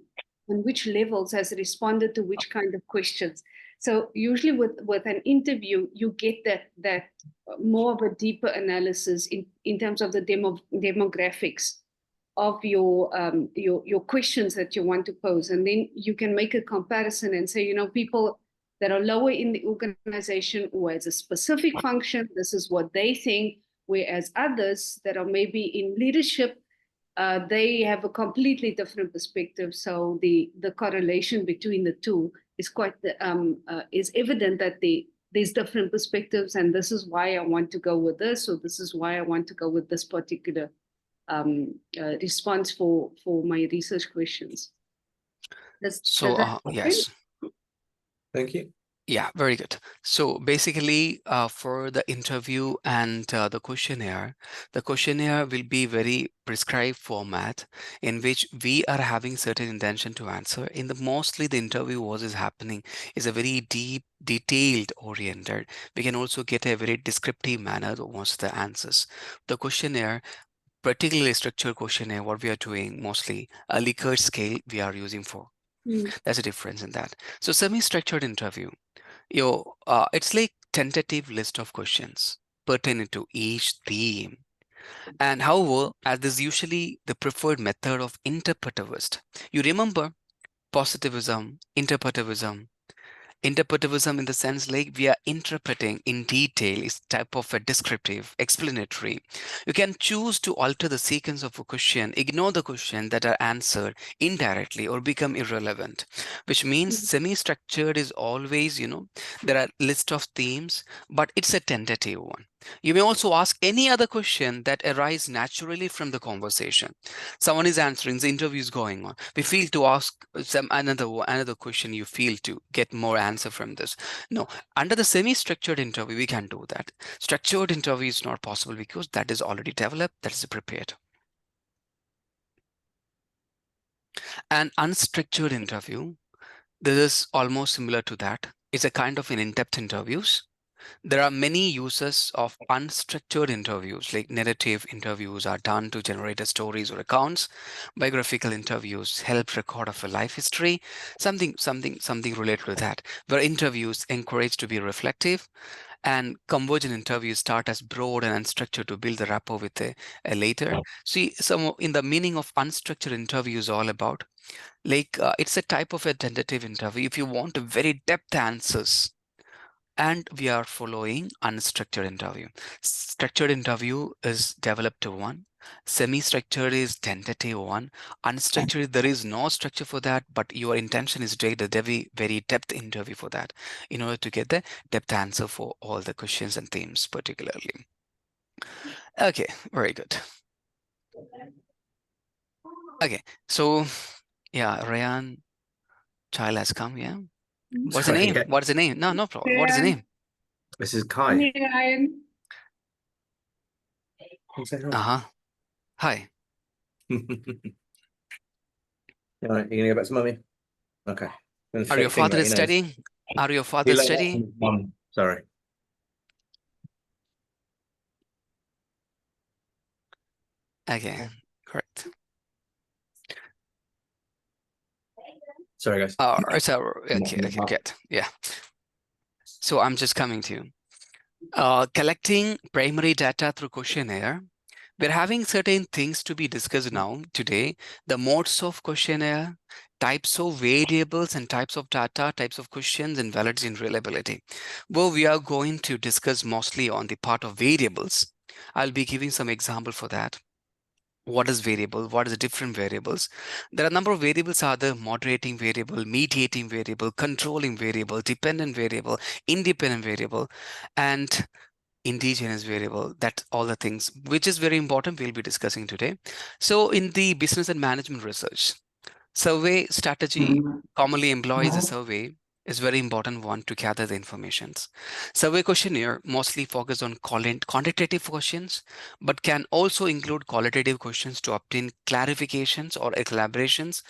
and which levels has responded to which kind of questions. So usually with an interview, you get that more of a deeper analysis in terms of the demographics of your questions that you want to pose, and then you can make a comparison and say, people that are lower in the organization or as a specific function, this is what they think, whereas others that are maybe in leadership, they have a completely different perspective. So the correlation between the two is quite is evident that there's different perspectives, and this is why I want to go with this, or this is why I want to go with this particular response for my research questions. Does that make yes. sense? Thank you. Yeah, very good. So basically, for the interview and the questionnaire will be very prescribed format in which we are having certain intention to answer. In the mostly the interview what is happening is a very deep, detailed oriented. We can also get a very descriptive manner of most of the answers. The questionnaire, particularly structured questionnaire, what we are doing mostly a Likert scale we are using for. That's a difference in that. So semi-structured interview, it's like tentative list of questions pertaining to each theme. And however, as is usually the preferred method of interpretivist. You remember positivism, interpretivism. Interpretivism in the sense like we are interpreting in detail is type of a descriptive, explanatory. You can choose to alter the sequence of a question, ignore the question that are answered indirectly or become irrelevant, which means semi-structured is always, there are list of themes, but it's a tentative one. You may also ask any other question that arise naturally from the conversation. Someone is answering, the interview is going on. We feel to ask another question, you feel to get more answer from this. No, under the semi-structured interview, we can do that. Structured interview is not possible because that is already developed, that is prepared. An unstructured interview, this is almost similar to that. It's a kind of an in-depth interviews. There are many uses of unstructured interviews, like narrative interviews are done to generate stories or accounts. Biographical interviews help record of a life history, something related to that. Where interviews encourage to be reflective, and convergent interviews start as broad and unstructured to build the rapport with a later. See, some in the meaning of unstructured interview is all about, like it's a type of a tentative interview. If you want a very depth answers, and we are following unstructured interview. Structured interview is developed one. Semi-structured is tentative one. Unstructured, there is no structure for that, but your intention is to take the very depth interview for that in order to get the depth answer for all the questions and themes particularly. Okay, very good. Okay, so yeah, Rayan child has come, yeah. What's the name? What's the name? No problem. What is the name? This is Kai. Ryan. Hi. All right, you gonna go back to mummy? Okay. Are your father studying? Are your father studying? Sorry. Okay, correct. Sorry, guys. Okay, good. Yeah. So I'm just coming to you. Collecting primary data through questionnaire. We're having certain things to be discussed now today. The modes of questionnaire, types of variables and types of data, types of questions, and validity and reliability. Well, we are going to discuss mostly on the part of variables. I'll be giving some example for that. What is variable? What is the different variables? There are a number of variables are the moderating variable, mediating variable, controlling variable, dependent variable, independent variable, and indigenous variable. That all the things, which is very important, we'll be discussing today. So in the business and management research, survey strategy commonly employs a survey is very important one to gather the informations. Survey questionnaire mostly focus on quantitative questions, but can also include qualitative questions to obtain clarifications or elaborations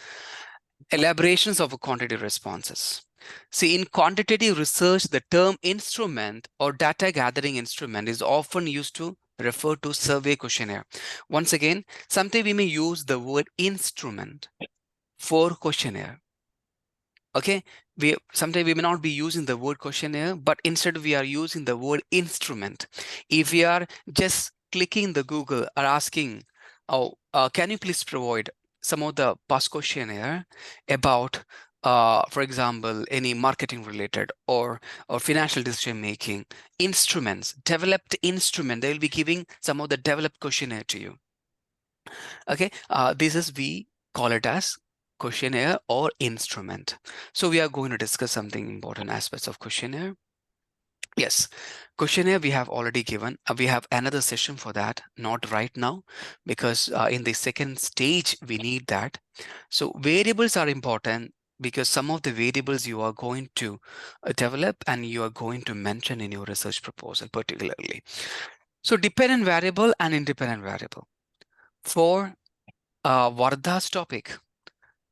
of quantitative responses. See, in quantitative research, the term instrument or data gathering instrument is often used to refer to survey questionnaire. Once again, sometimes we may use the word instrument for questionnaire. Okay, sometimes we may not be using the word questionnaire, but instead we are using the word instrument. If we are just clicking the Google or asking, oh, can you please provide some of the past questionnaire about, for example, any marketing related or financial decision making instruments, developed instrument, they will be giving some of the developed questionnaire to you. Okay, we call it as questionnaire or instrument. So we are going to discuss something important aspects of questionnaire. Yes, questionnaire we have already given. We have another session for that, not right now, because in the second stage we need that. So variables are important because some of the variables you are going to develop and you are going to mention in your research proposal particularly. So dependent variable and independent variable. For Vardha's topic,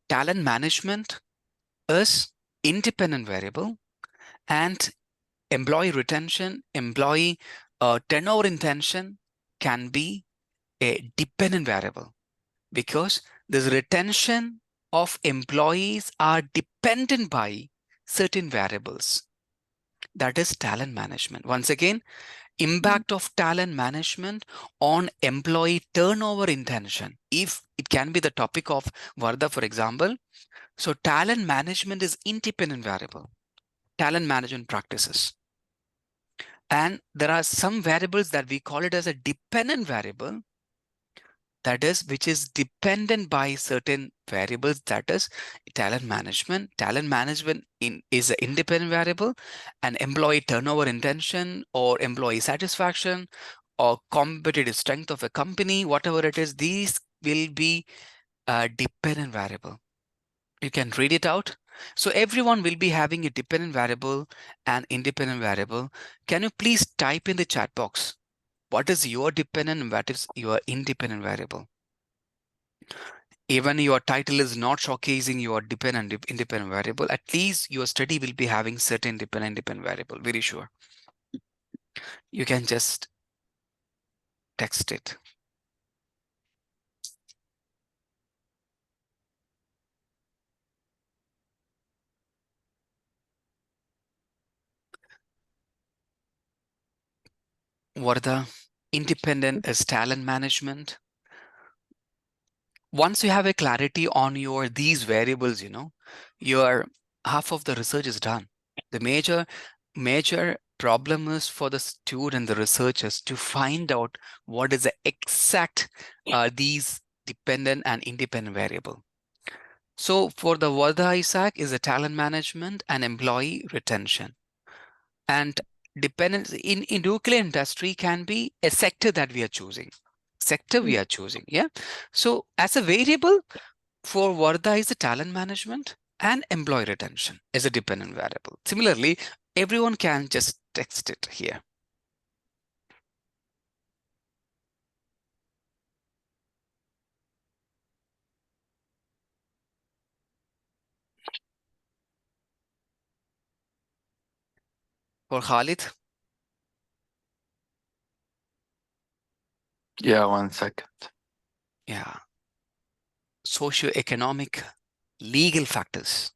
talent management is independent variable, and employee retention, employee turnover intention can be a dependent variable because this retention of employees are dependent by certain variables. That is talent management. Once again, impact of talent management on employee turnover intention. If it can be the topic of Vardha, for example. So talent management is independent variable, talent management practices. And there are some variables that we call it as a dependent variable, that is, which is dependent by certain variables, that is talent management. Talent management is an independent variable, and employee turnover intention or employee satisfaction or competitive strength of a company, whatever it is, these will be a dependent variable. You can read it out. So everyone will be having a dependent variable and independent variable. Can you please type in the chat box? What is your dependent and what is your independent variable? Even your title is not showcasing your dependent and independent variable, at least your study will be having certain dependent and independent variable, very sure. You can just text it. Vardha, independent is talent management. Once you have a clarity on these variables, your half of the research is done. The major problem is for the student, the researchers, to find out what is the exact these dependent and independent variable. So for the Vardha Isaac is the talent management and employee retention. And dependence in nuclear industry can be a sector that we are choosing. Yeah. So as a variable for Vardha is the talent management and employee retention is a dependent variable. Similarly, everyone can just text it here. For Khalid. Yeah, 1 second. Yeah. Socioeconomic legal factors.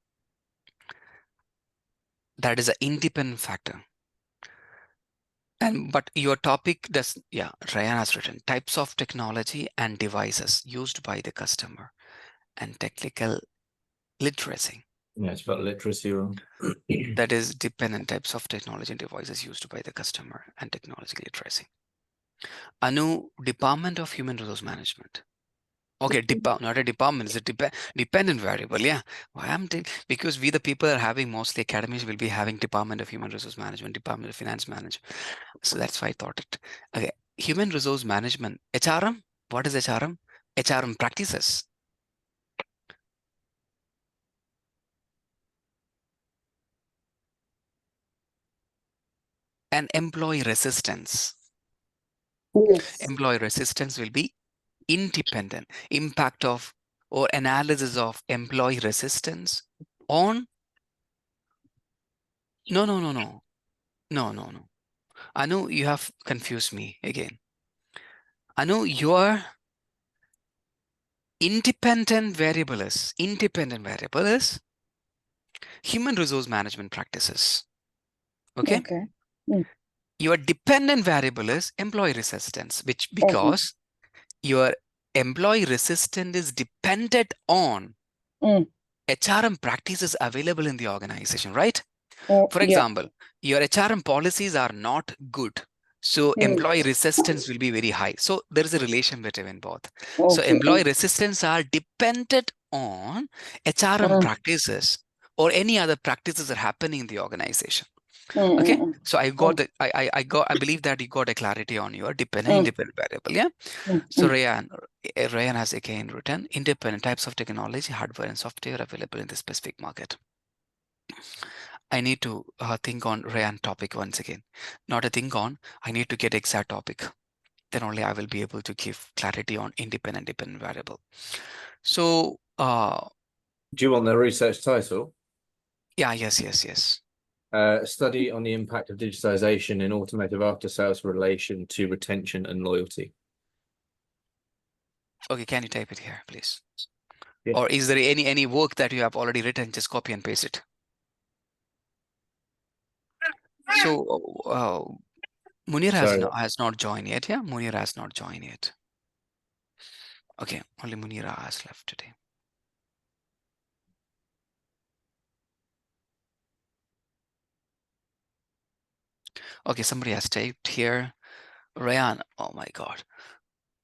That is an independent factor. But your topic does, yeah, Ryan has written types of technology and devices used by the customer and technical literacy. Yeah, it's about literacy. That is dependent types of technology and devices used by the customer and technology literacy. Anu, Department of Human Resource Management. Okay, not a department, it's a dependent variable. Yeah, why I'm because we the people are having mostly academies will be having Department of Human Resource Management, Department of Finance Management. So that's why I thought it. Okay, Human Resource Management, HRM. What is HRM? HRM practices. and employee resistance. Yes. Employee resistance will be independent. Impact of or analysis of employee resistance on. No. I know you have confused me again. I know your independent variable is human resource management practices. Okay. Okay. Your dependent variable is employee resistance, which Okay. because your employee resistance is dependent on Mm. HRM practices available in the organization, right? Oh, For yeah. example, your HRM policies are not good. So employee resistance will be very high. So there is a relation between both. So Okay. employee resistance are dependent on HRM practices or any other practices that are happening in the organization. Okay, so I believe that you got a clarity on your dependent independent variable. Yeah. So Ryan has again written independent types of technology, hardware and software available in the specific market. I need to think on Ryan topic once again. Not a think on, I need to get exact topic. Then only I will be able to give clarity on independent dependent variable. So Do you want the research title? yeah, yes. A study on the impact of digitization in automotive after-sales relation to retention and loyalty. Okay, can you type it here, please? Yeah. Or is there any work that you have already written? Just copy and paste it. So Munir has not joined yet. Yeah, Munir has not joined yet. Okay, only Munira has left today. Okay, somebody has typed here. Ryan, oh my God.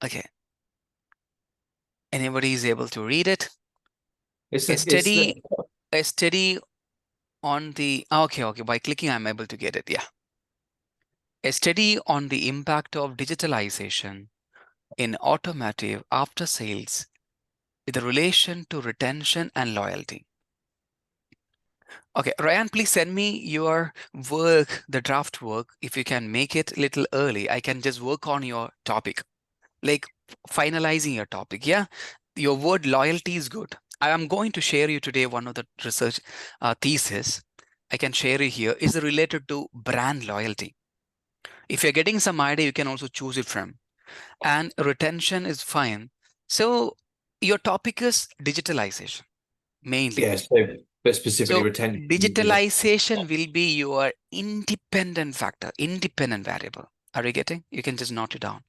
Okay. Anybody is able to read it? A study on the, okay. By clicking, I'm able to get it. Yeah. A study on the impact of digitalization in automotive after sales with a relation to retention and loyalty. Okay, Ryan, please send me your work, the draft work. If you can make it a little early, I can just work on your topic, like finalizing your topic. Yeah, your word loyalty is good. I am going to share you today one of the research thesis. I can share it here is related to brand loyalty. If you're getting some idea, you can also choose it from. And retention is fine. So your topic is digitalization mainly. Yes, but specifically So retention. digitalization will be your independent factor, independent variable. Are you getting? You can just note it down.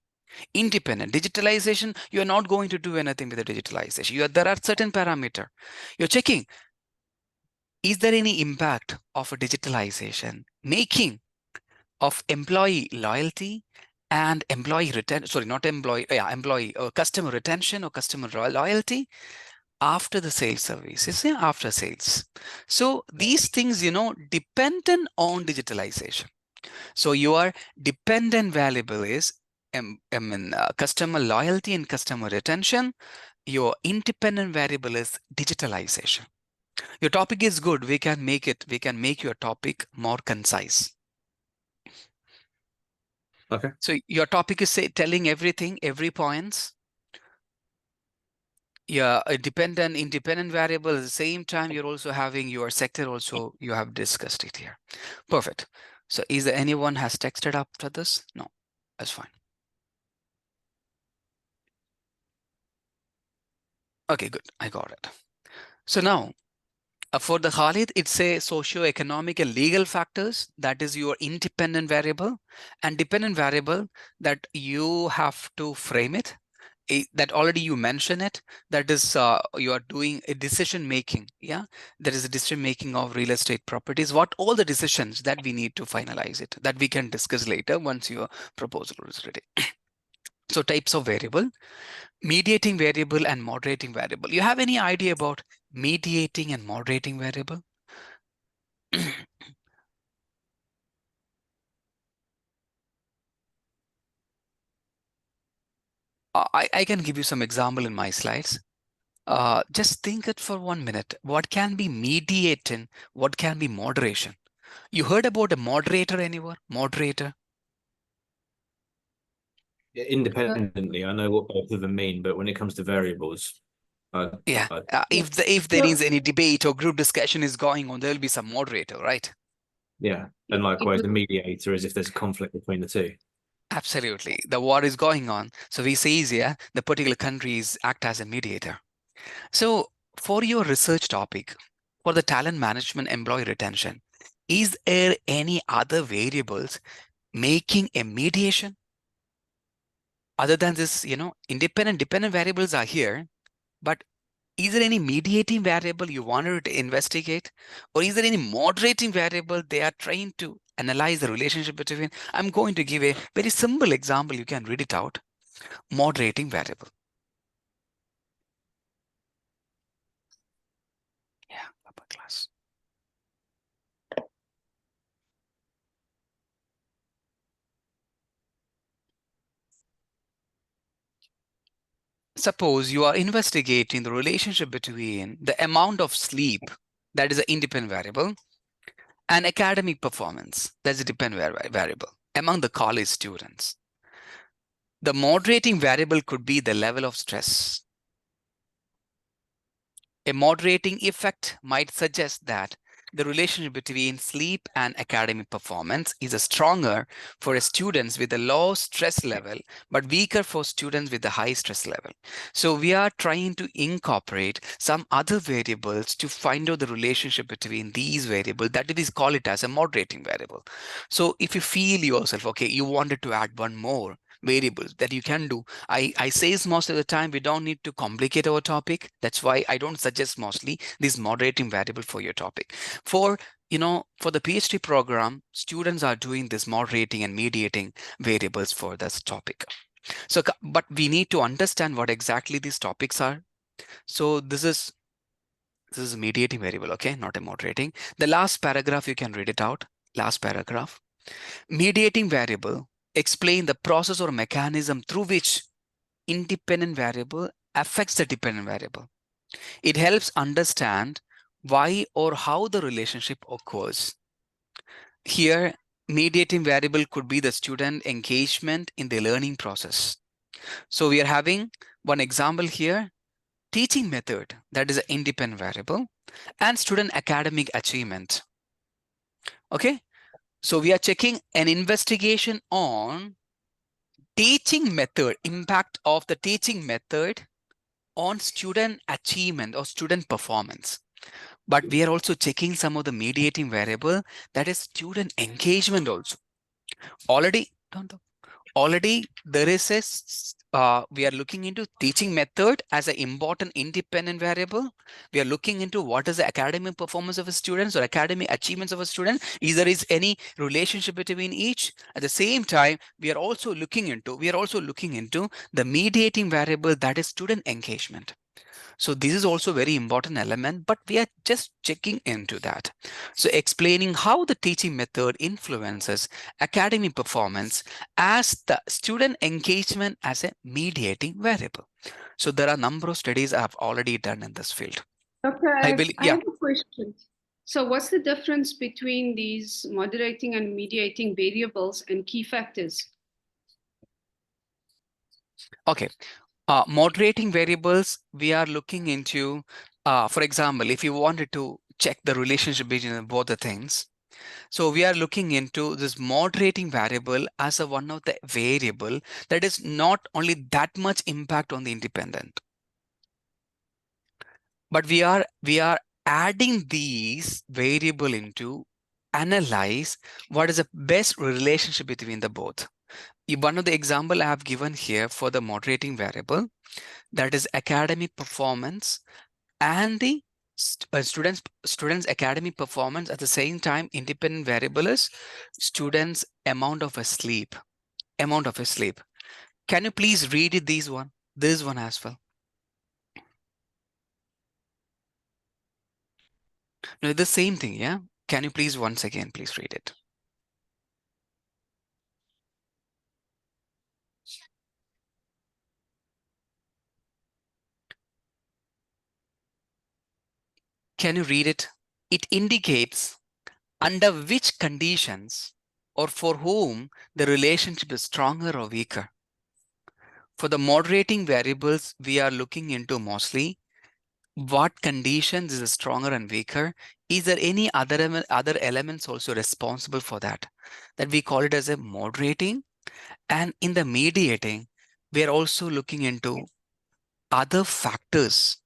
Independent digitalization, you're not going to do anything with the digitalization. There are certain parameter. You're checking, is there any impact of a digitalization making of employee loyalty and employee retention? Sorry, not employee, employee or customer retention or customer loyalty after the sales services, after sales. So these things, dependent on digitalization. So your dependent variable is customer loyalty and customer retention. Your independent variable is digitalization. Your topic is good. We can make your topic more concise. Okay. So your topic is telling everything, every points. Yeah, a independent variable at the same time, you're also having your sector also, you have discussed it here. Perfect. So is there anyone has texted after this? No, that's fine. Okay, good. I got it. So now for the Khalid, it's a socio-economic and legal factors. That is your independent variable, and dependent variable that you have to frame it. That already you mention it. That is you are doing a decision making. Yeah, there is a decision making of real estate properties. What all the decisions that we need to finalize it, that we can discuss later once your proposal is ready. So types of variable, mediating variable and moderating variable. You have any idea about mediating and moderating variable? I can give you some example in my slides. Just think it for 1 minute. What can be mediating? What can be moderation? You heard about a moderator anywhere? Moderator? Independently, I know what both of them mean, but when it comes to variables, Yeah. I- If there So is any debate or group discussion is going on, there will be some moderator, right? yeah, and likewise, the mediator is if there's a conflict between the two. Absolutely. The war is going on. So we say, yeah, the particular countries act as a mediator. So for your research topic, for the talent management employee retention, is there any other variables making a mediation? Other than this, dependent variables are here, but is there any mediating variable you wanted to investigate? Or is there any moderating variable they are trying to analyze the relationship between? I'm going to give a very simple example. You can read it out. Moderating variable. Yeah, upper class. Suppose you are investigating the relationship between the amount of sleep, that is an independent variable, and academic performance, that's a dependent variable, among the college students. The moderating variable could be the level of stress. A moderating effect might suggest that the relationship between sleep and academic performance is stronger for students with a low stress level, but weaker for students with a high stress level. So we are trying to incorporate some other variables to find out the relationship between these variables, that is call it as a moderating variable. So if you feel yourself, okay, you wanted to add one more variables that you can do. I say most of the time we don't need to complicate our topic. That's why I don't suggest mostly this moderating variable for your topic. For for the PhD program, students are doing this moderating and mediating variables for this topic. So, but we need to understand what exactly these topics are. So this is a mediating variable, okay, not a moderating. The last paragraph, you can read it out. Last paragraph. Mediating variable explain the process or mechanism through which independent variable affects the dependent variable. It helps understand why or how the relationship occurs. Here, mediating variable could be the student engagement in the learning process. So we are having one example here, teaching method, that is an independent variable, and student academic achievement. Okay, so we are checking an investigation on teaching method, impact of the teaching method on student achievement or student performance. But we are also checking some of the mediating variable, that is student engagement also. Already there is we are looking into teaching method as an important independent variable. We are looking into what is the academic performance of a student or academic achievements of a student. Is there is any relationship between each? At the same time, we are also looking into the mediating variable, that is student engagement. So this is also very important element, but we are just checking into that. So explaining how the teaching method influences academic performance as the student engagement as a mediating variable. So there are a number of studies I have already done in this field. Doctor, I believe, I have a question. So what's the difference between these moderating and mediating variables and key factors? Okay. Moderating variables, we are looking into, for example, if you wanted to check the relationship between both the things. So we are looking into this moderating variable as a one of the variable that is not only that much impact on the independent, but we are adding these variable into analyze what is the best relationship between the both. One of the example I have given here for the moderating variable, that is academic performance and the students academic performance. At the same time, independent variable is students amount of a sleep. Can you please read it, this one as well? No, the same thing. Yeah, can you please once again please read it? Can you read it? It indicates under which conditions or for whom the relationship is stronger or weaker. For the moderating variables, we are looking into mostly what conditions is stronger and weaker. Is there any other elements also responsible for that? That we call it as a moderating. And in the mediating, we are also looking into other factors,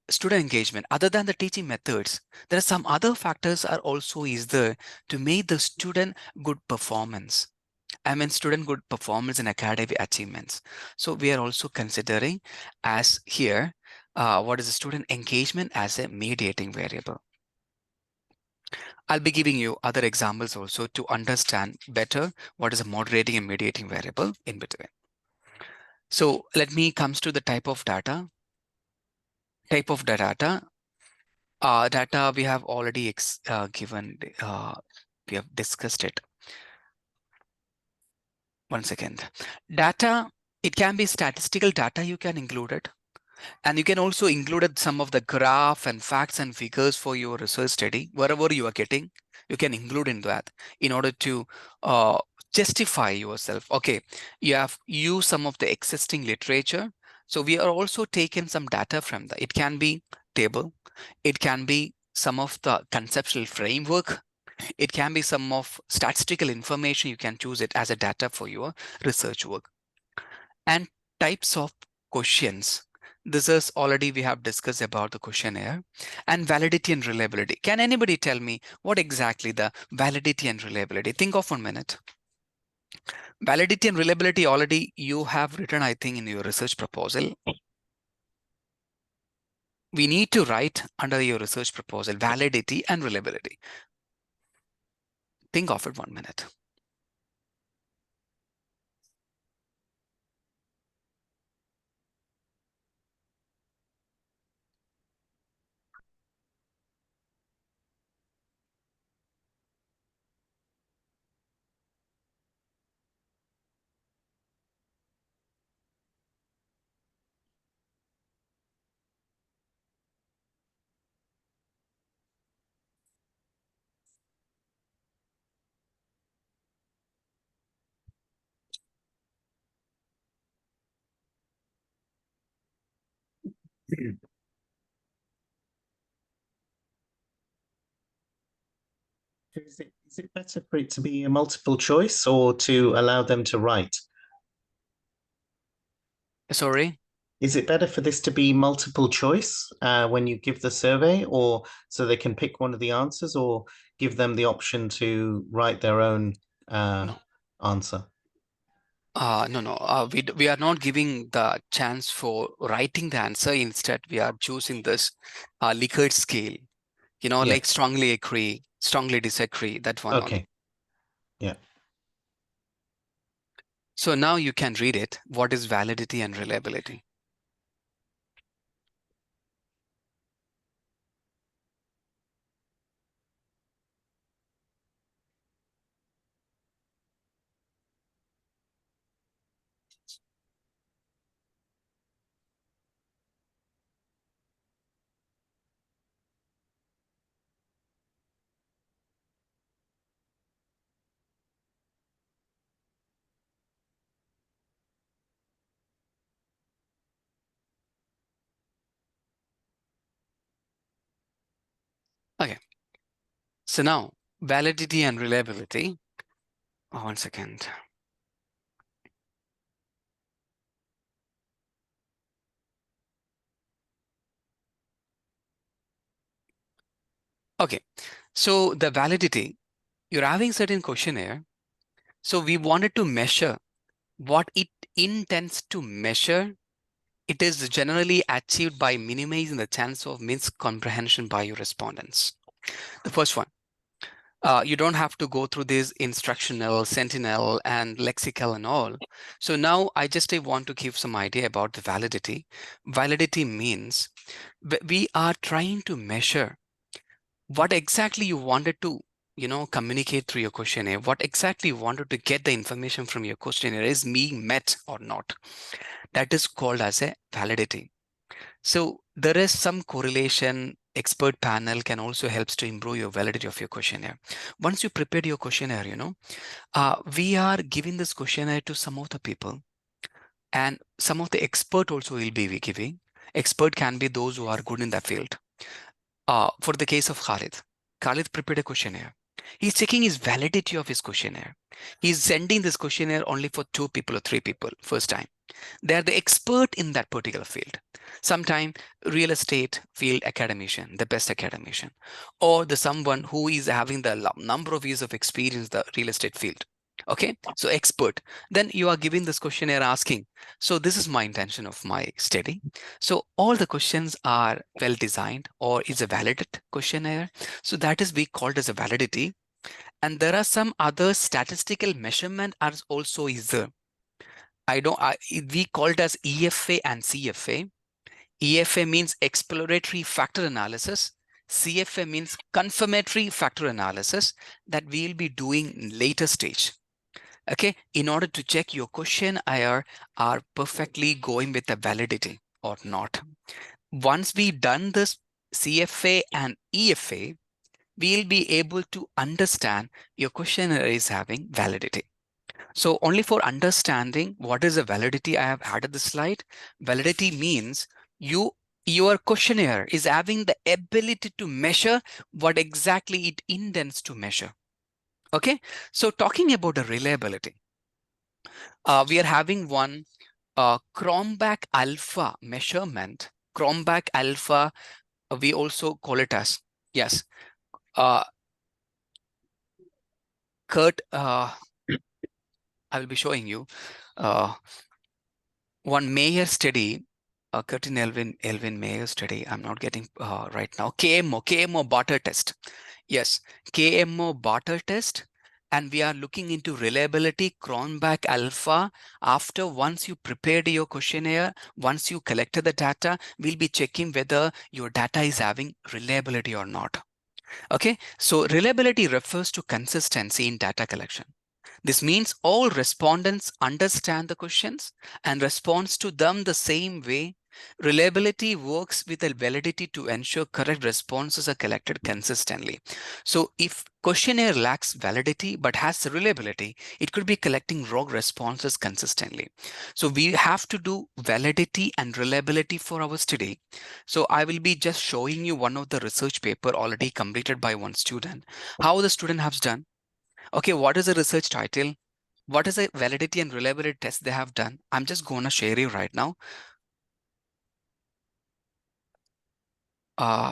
student engagement, other than the teaching methods. There are some other factors are also is there to make the student good performance. I mean, student good performance in academic achievements. So we are also considering as here, what is the student engagement as a mediating variable. I'll be giving you other examples also to understand better what is a moderating and mediating variable in between. So let me comes to the type of data. Type of the data. Data we have already given, we have discussed it. One second. Data, it can be statistical data, you can include it. And you can also include some of the graph and facts and figures for your research study, wherever you are getting, you can include in that in order to justify yourself. Okay, you have used some of the existing literature. So we are also taking some data from that. It can be table, it can be some of the conceptual framework, it can be some of statistical information. You can choose it as a data for your research work. And types of questions. This is already we have discussed about the questionnaire and validity and reliability. Can anybody tell me what exactly the validity and reliability? Think of 1 minute. Validity and reliability already you have written, I think, in your research proposal. We need to write under your research proposal, validity and reliability. Think of it 1 minute. Is it better for it to be a multiple choice or to allow them to write? Sorry? Is it better for this to be multiple choice when you give the survey, or so they can pick one of the answers, or give them the option to write their own No. answer? No. We are not giving the chance for writing the answer. Instead, we are choosing this Likert scale. You know, Yeah. like strongly agree, strongly disagree. That one Okay. only. Yeah. So now you can read it. What is validity and reliability? Okay. So now validity and reliability. Oh, 1 second. Okay. So the validity, you're having certain questionnaire. So we wanted to measure what it intends to measure. It is generally achieved by minimizing the chance of miscomprehension by your respondents. The first one, you don't have to go through this instructional, sentinel, and lexical and all. So now I just want to give some idea about the validity. Validity means we are trying to measure what exactly you wanted to communicate through your questionnaire. What exactly you wanted to get the information from your questionnaire is being met or not. That is called as a validity. So there is some correlation expert panel can also helps to improve your validity of your questionnaire. Once you prepared your questionnaire, we are giving this questionnaire to some of the people, and some of the expert also will be giving. Expert can be those who are good in that field. For the case of Khalid prepared a questionnaire. He's checking his validity of his questionnaire. He's sending this questionnaire only for 2 people or 3 people first time. They are the expert in that particular field. Sometime real estate field academician, the best academician, or the someone who is having the number of years of experience in the real estate field. Okay, so expert. Then you are giving this questionnaire asking, so this is my intention of my study. So all the questions are well designed or is a valid questionnaire. So that is we called as a validity. And there are some other statistical measurement as also is there. We call it as EFA and CFA. EFA means exploratory factor analysis. CFA means confirmatory factor analysis that we'll be doing later stage. Okay, in order to check your questionnaire are perfectly going with the validity or not. Once we done this CFA and EFA, we'll be able to understand your questionnaire is having validity. So only for understanding what is the validity, I have added the slide. Validity means your questionnaire is having the ability to measure what exactly it intends to measure. Okay, so talking about the reliability, we are having one Cronbach alpha measurement. Cronbach alpha, we also call it as, yes, Kurt, I will be showing you one Mayer study, Curtin Elvin Mayer study. I'm not getting right now. KMO Barter test. Yes, KMO Barter test. And we are looking into reliability, Cronbach alpha. After once you prepared your questionnaire, once you collected the data, we'll be checking whether your data is having reliability or not. Okay, so reliability refers to consistency in data collection. This means all respondents understand the questions and responds to them the same way. Reliability works with a validity to ensure correct responses are collected consistently. So if questionnaire lacks validity but has reliability, it could be collecting wrong responses consistently. So we have to do validity and reliability for our study. So I will be just showing you one of the research paper already completed by one student, how the student has done. Okay, what is the research title? What is the validity and reliability test they have done? I'm just going to share you right now.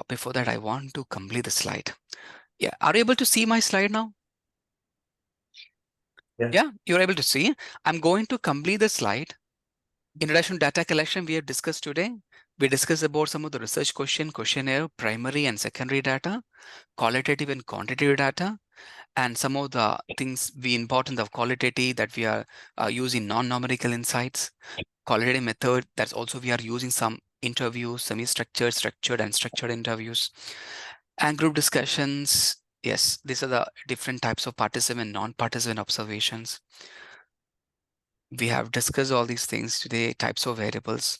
Before that, I want to complete the slide. Yeah, are you able to see my slide now? Yeah, you're able to see. I'm going to complete the slide. Introduction to data collection we have discussed today. We discussed about some of the research questionnaire, primary and secondary data, qualitative and quantitative data, and some of the things we important of qualitative that we are using non-numerical insights. Qualitative method, that's also we are using some interviews, semi-structured, structured, and structured interviews. And group discussions, yes, these are the different types of participant, non-participant observations. We have discussed all these things today, types of variables.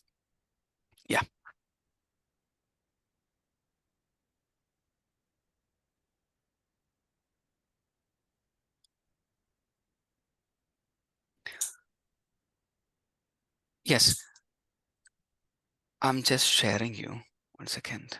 Yeah. Yes. I'm just sharing you. 1 second.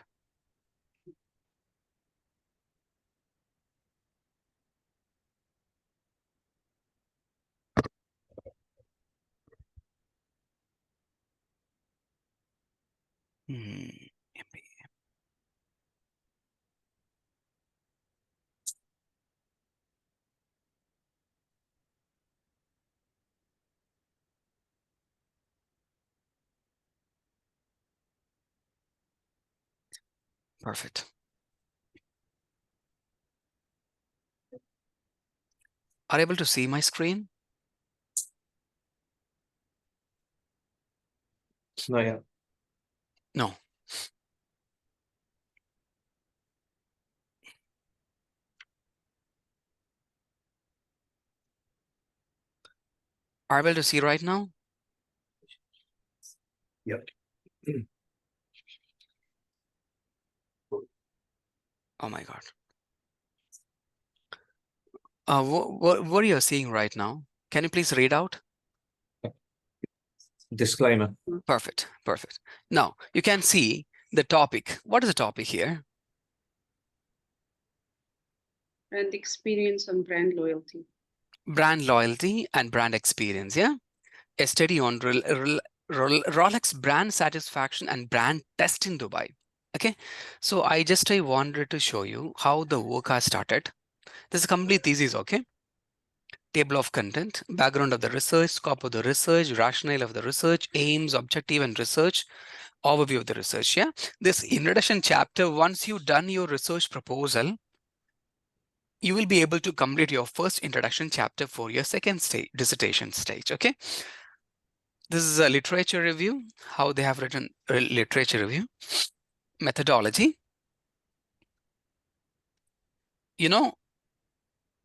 Perfect. Are you able to see my screen? No, yeah. No. Are you able to see right now? Yep. Oh my God. What are you seeing right now? Can you please read out? Disclaimer. Perfect, perfect. Now you can see the topic. What is the topic here? Brand experience and brand loyalty. Brand loyalty and brand experience, yeah? A study on Rolex brand satisfaction and brand test in Dubai. Okay, so I wanted to show you how the work has started. This is a complete thesis, okay? Table of content, background of the research, scope of the research, rationale of the research, aims, objective and research, overview of the research, yeah? This introduction chapter, once you've done your research proposal, you will be able to complete your first introduction chapter for your second stage, dissertation stage, okay? This is a literature review, how they have written a literature review. Methodology. You know,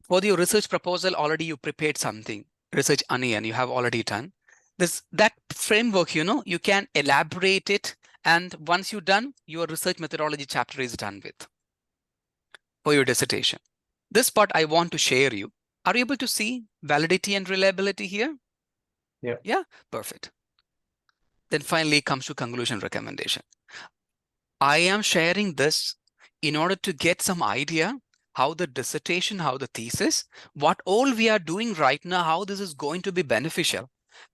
for your research proposal, already you prepared something. Research onion, you have already done. That framework, you know, you can elaborate it. And once you're done, your research methodology chapter is done with for your dissertation. This part I want to share you. Are you able to see validity and reliability here? Yeah. Yeah, perfect. Then finally comes to conclusion recommendation. I am sharing this in order to get some idea how the dissertation, how the thesis, what all we are doing right now, how this is going to be beneficial.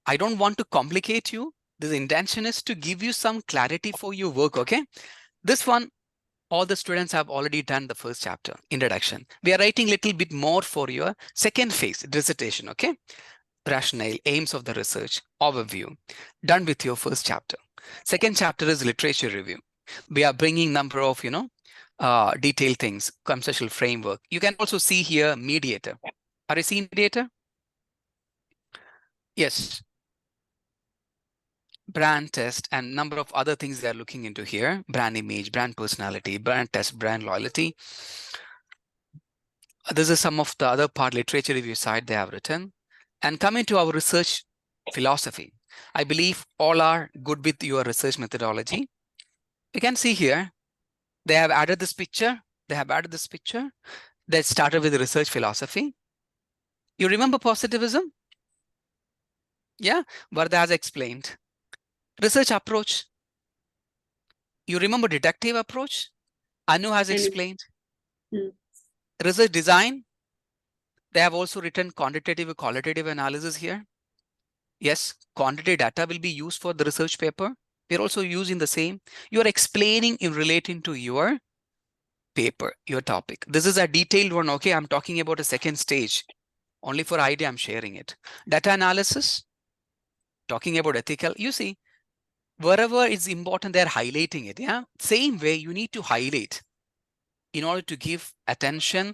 I don't want to complicate you. The intention is to give you some clarity for your work, okay? This one, all the students have already done the first chapter, introduction. We are writing a little bit more for your second phase, dissertation, okay? Rationale, aims of the research, overview, done with your first chapter. Second chapter is literature review. We are bringing number of, you know, detailed things, conceptual framework. You can also see here mediator. Are you seeing mediator? Yes. Brand test and number of other things they are looking into here. Brand image, brand personality, brand test, brand loyalty. This is some of the other part literature review side they have written. And coming to our research philosophy, I believe all are good with your research methodology. You can see here, they have added this picture. They have added this picture. They started with research philosophy. You remember positivism? Yeah, Vardha has explained. Research approach. You remember deductive approach? Anu has explained. Research design. They have also written quantitative and qualitative analysis here. Yes, quantitative data will be used for the research paper. We're also using the same. You're explaining in relating to your paper, your topic. This is a detailed one, okay? I'm talking about a second stage. Only for idea, I'm sharing it. Data analysis, talking about ethical. You see, wherever it's important, they're highlighting it, yeah? Same way, you need to highlight in order to give attention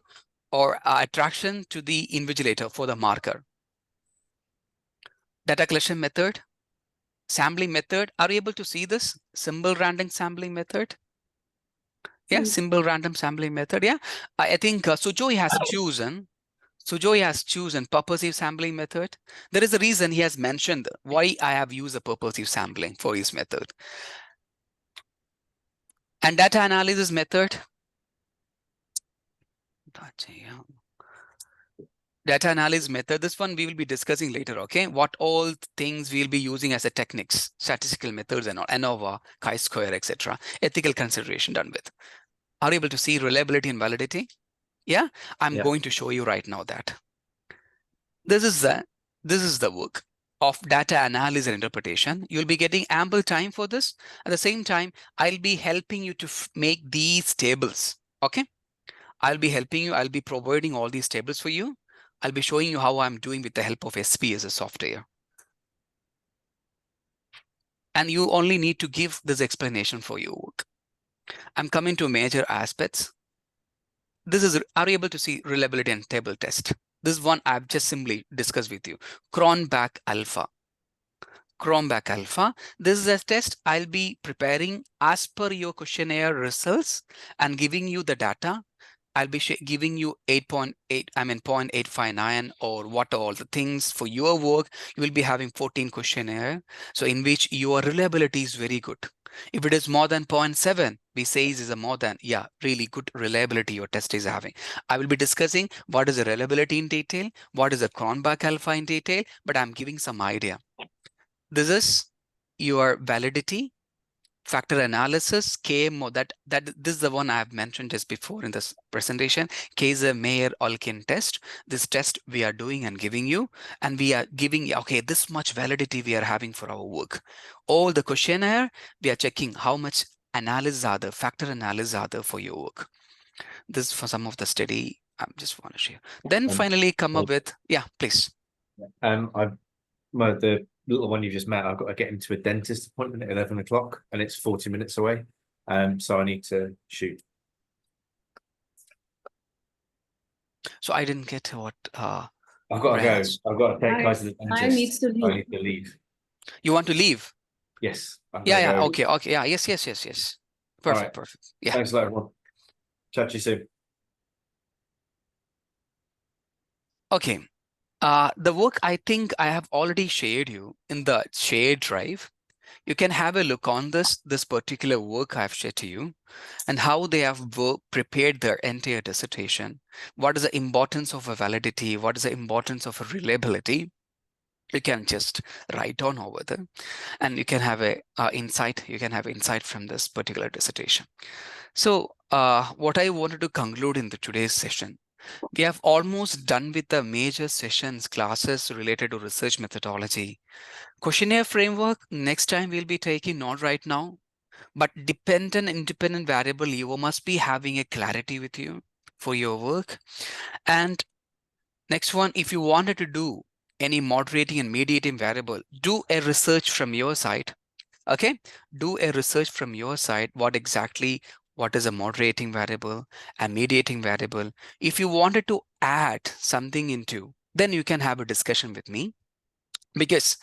or attraction to the invigilator for the marker. Data collection method, sampling method. Are you able to see this? Symbol random sampling method. Yeah, symbol random sampling method. Yeah, I think Sujoi has chosen purposive sampling method. There is a reason he has mentioned why I have used a purposive sampling for his method. And data analysis method. Data analysis method, this one we will be discussing later, okay? What all things we'll be using as a techniques, statistical methods and all, ANOVA, chi-square, etc. Ethical consideration done with. Are you able to see reliability and validity? Yeah, I'm going to show you right now that. This is the work of data analysis and interpretation. You'll be getting ample time for this. At the same time, I'll be helping you to make these tables, okay? I'll be helping you. I'll be providing all these tables for you. I'll be showing you how I'm doing with the help of SPSS software. And you only need to give this explanation for your work. I'm coming to major aspects. This is, are you able to see reliability and table test? This one I've just simply discussed with you. Cronbach alpha. Cronbach alpha. This is a test I'll be preparing as per your questionnaire results and giving you the data. I'll be giving you 0.859 or what all the things for your work. You will be having 14 questionnaire. So in which your reliability is very good. If it is more than 0.7, we say is a more than, yeah, really good reliability your test is having. I will be discussing what is the reliability in detail, what is the Cronbach alpha in detail, but I'm giving some idea. This is your validity, factor analysis, KMO, this is the one I have mentioned just before in this presentation. K is a Mayer-Olkin test. This test we are doing and giving you, and we are giving, okay, this much validity we are having for our work. All the questionnaire, we are checking how much analysis are there, factor analysis are there for your work. This is for some of the study I just want to share. Then finally come up with, yeah, please. The little one you just met, I've got to get him to a dentist appointment at 11 o'clock and it's 40 minutes away. So I need to shoot. So I didn't get what I've got to Rance. go. I've got to take guys to the Ryan needs dentist. to leave. I need to leave. You want to leave? Yes. Yeah, go. okay, yeah, yes. Perfect, right. perfect. Yeah. Thanks a lot, everyone. Chat to you soon. Okay. The work I think I have already shared you in the shared drive. You can have a look on this particular work I've shared to you and how they have prepared their entire dissertation. What is the importance of a validity? What is the importance of a reliability? You can just write down over there and you can have a insight. You can have insight from this particular dissertation. So what I wanted to conclude in today's session, we have almost done with the major sessions, classes related to research methodology. Questionnaire framework, next time we'll be taking, not right now, but dependent, independent variable, you must be having a clarity with you for your work. And next one, if you wanted to do any moderating and mediating variable, do a research from your side. Okay, do a research from your side, what is a moderating variable and mediating variable. If you wanted to add something into, then you can have a discussion with me, because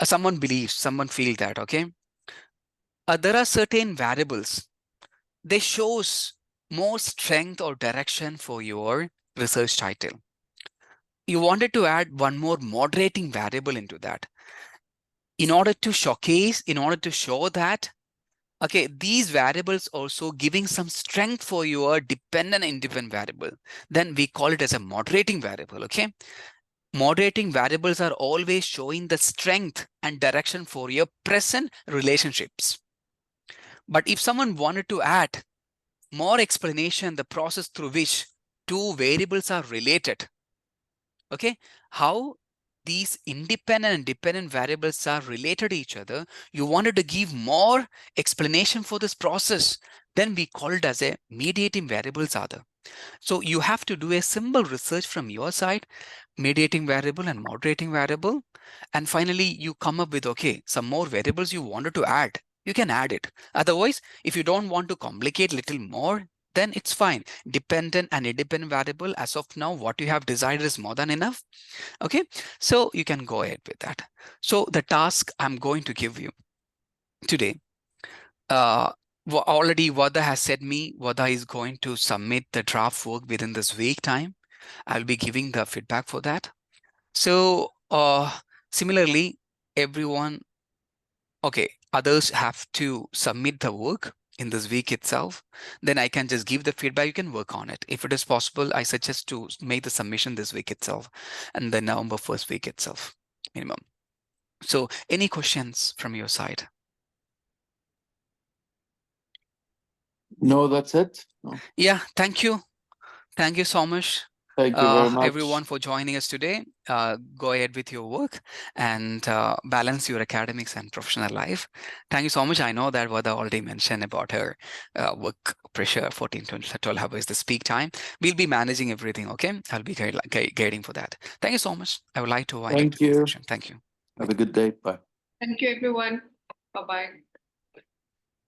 someone feels that, okay, there are certain variables, they shows more strength or direction for your research title. You wanted to add one more moderating variable into that in order to show that, okay, these variables also giving some strength for your dependent and independent variable, then we call it as a moderating variable. Okay, moderating variables are always showing the strength and direction for your present relationships. But if someone wanted to add more explanation, the process through which two variables are related, okay, how these independent and dependent variables are related to each other, you wanted to give more explanation for this process, then we call it as a mediating variables other. So you have to do a simple research from your side, mediating variable and moderating variable, and finally you come up with, okay, some more variables you wanted to add, you can add it. Otherwise, if you don't want to complicate little more, then it's fine. Dependent and independent variable, as of now, what you have decided is more than enough. Okay, so you can go ahead with that. So the task I'm going to give you today, already Vada has said me, Vada is going to submit the draft work within this week time. I'll be giving the feedback for that. So similarly, everyone, okay, others have to submit the work in this week itself. Then I can just give the feedback, you can work on it. If it is possible, I suggest to make the submission this week itself and the November 1st week itself, minimum. So any questions from your side? No, that's it. No. Yeah, thank you. Thank you so much. Thank you very much, everyone, for joining us today. Go ahead with your work and balance your academics and professional life. Thank you so much. I know that Vada already mentioned about her work pressure, 14 to 12 hours, the speak time. We'll be managing everything, okay? I'll be guiding for that. Thank you so much. I would like to wind up the session. Thank you. Have a good day. Bye. Thank you, everyone. Bye-bye.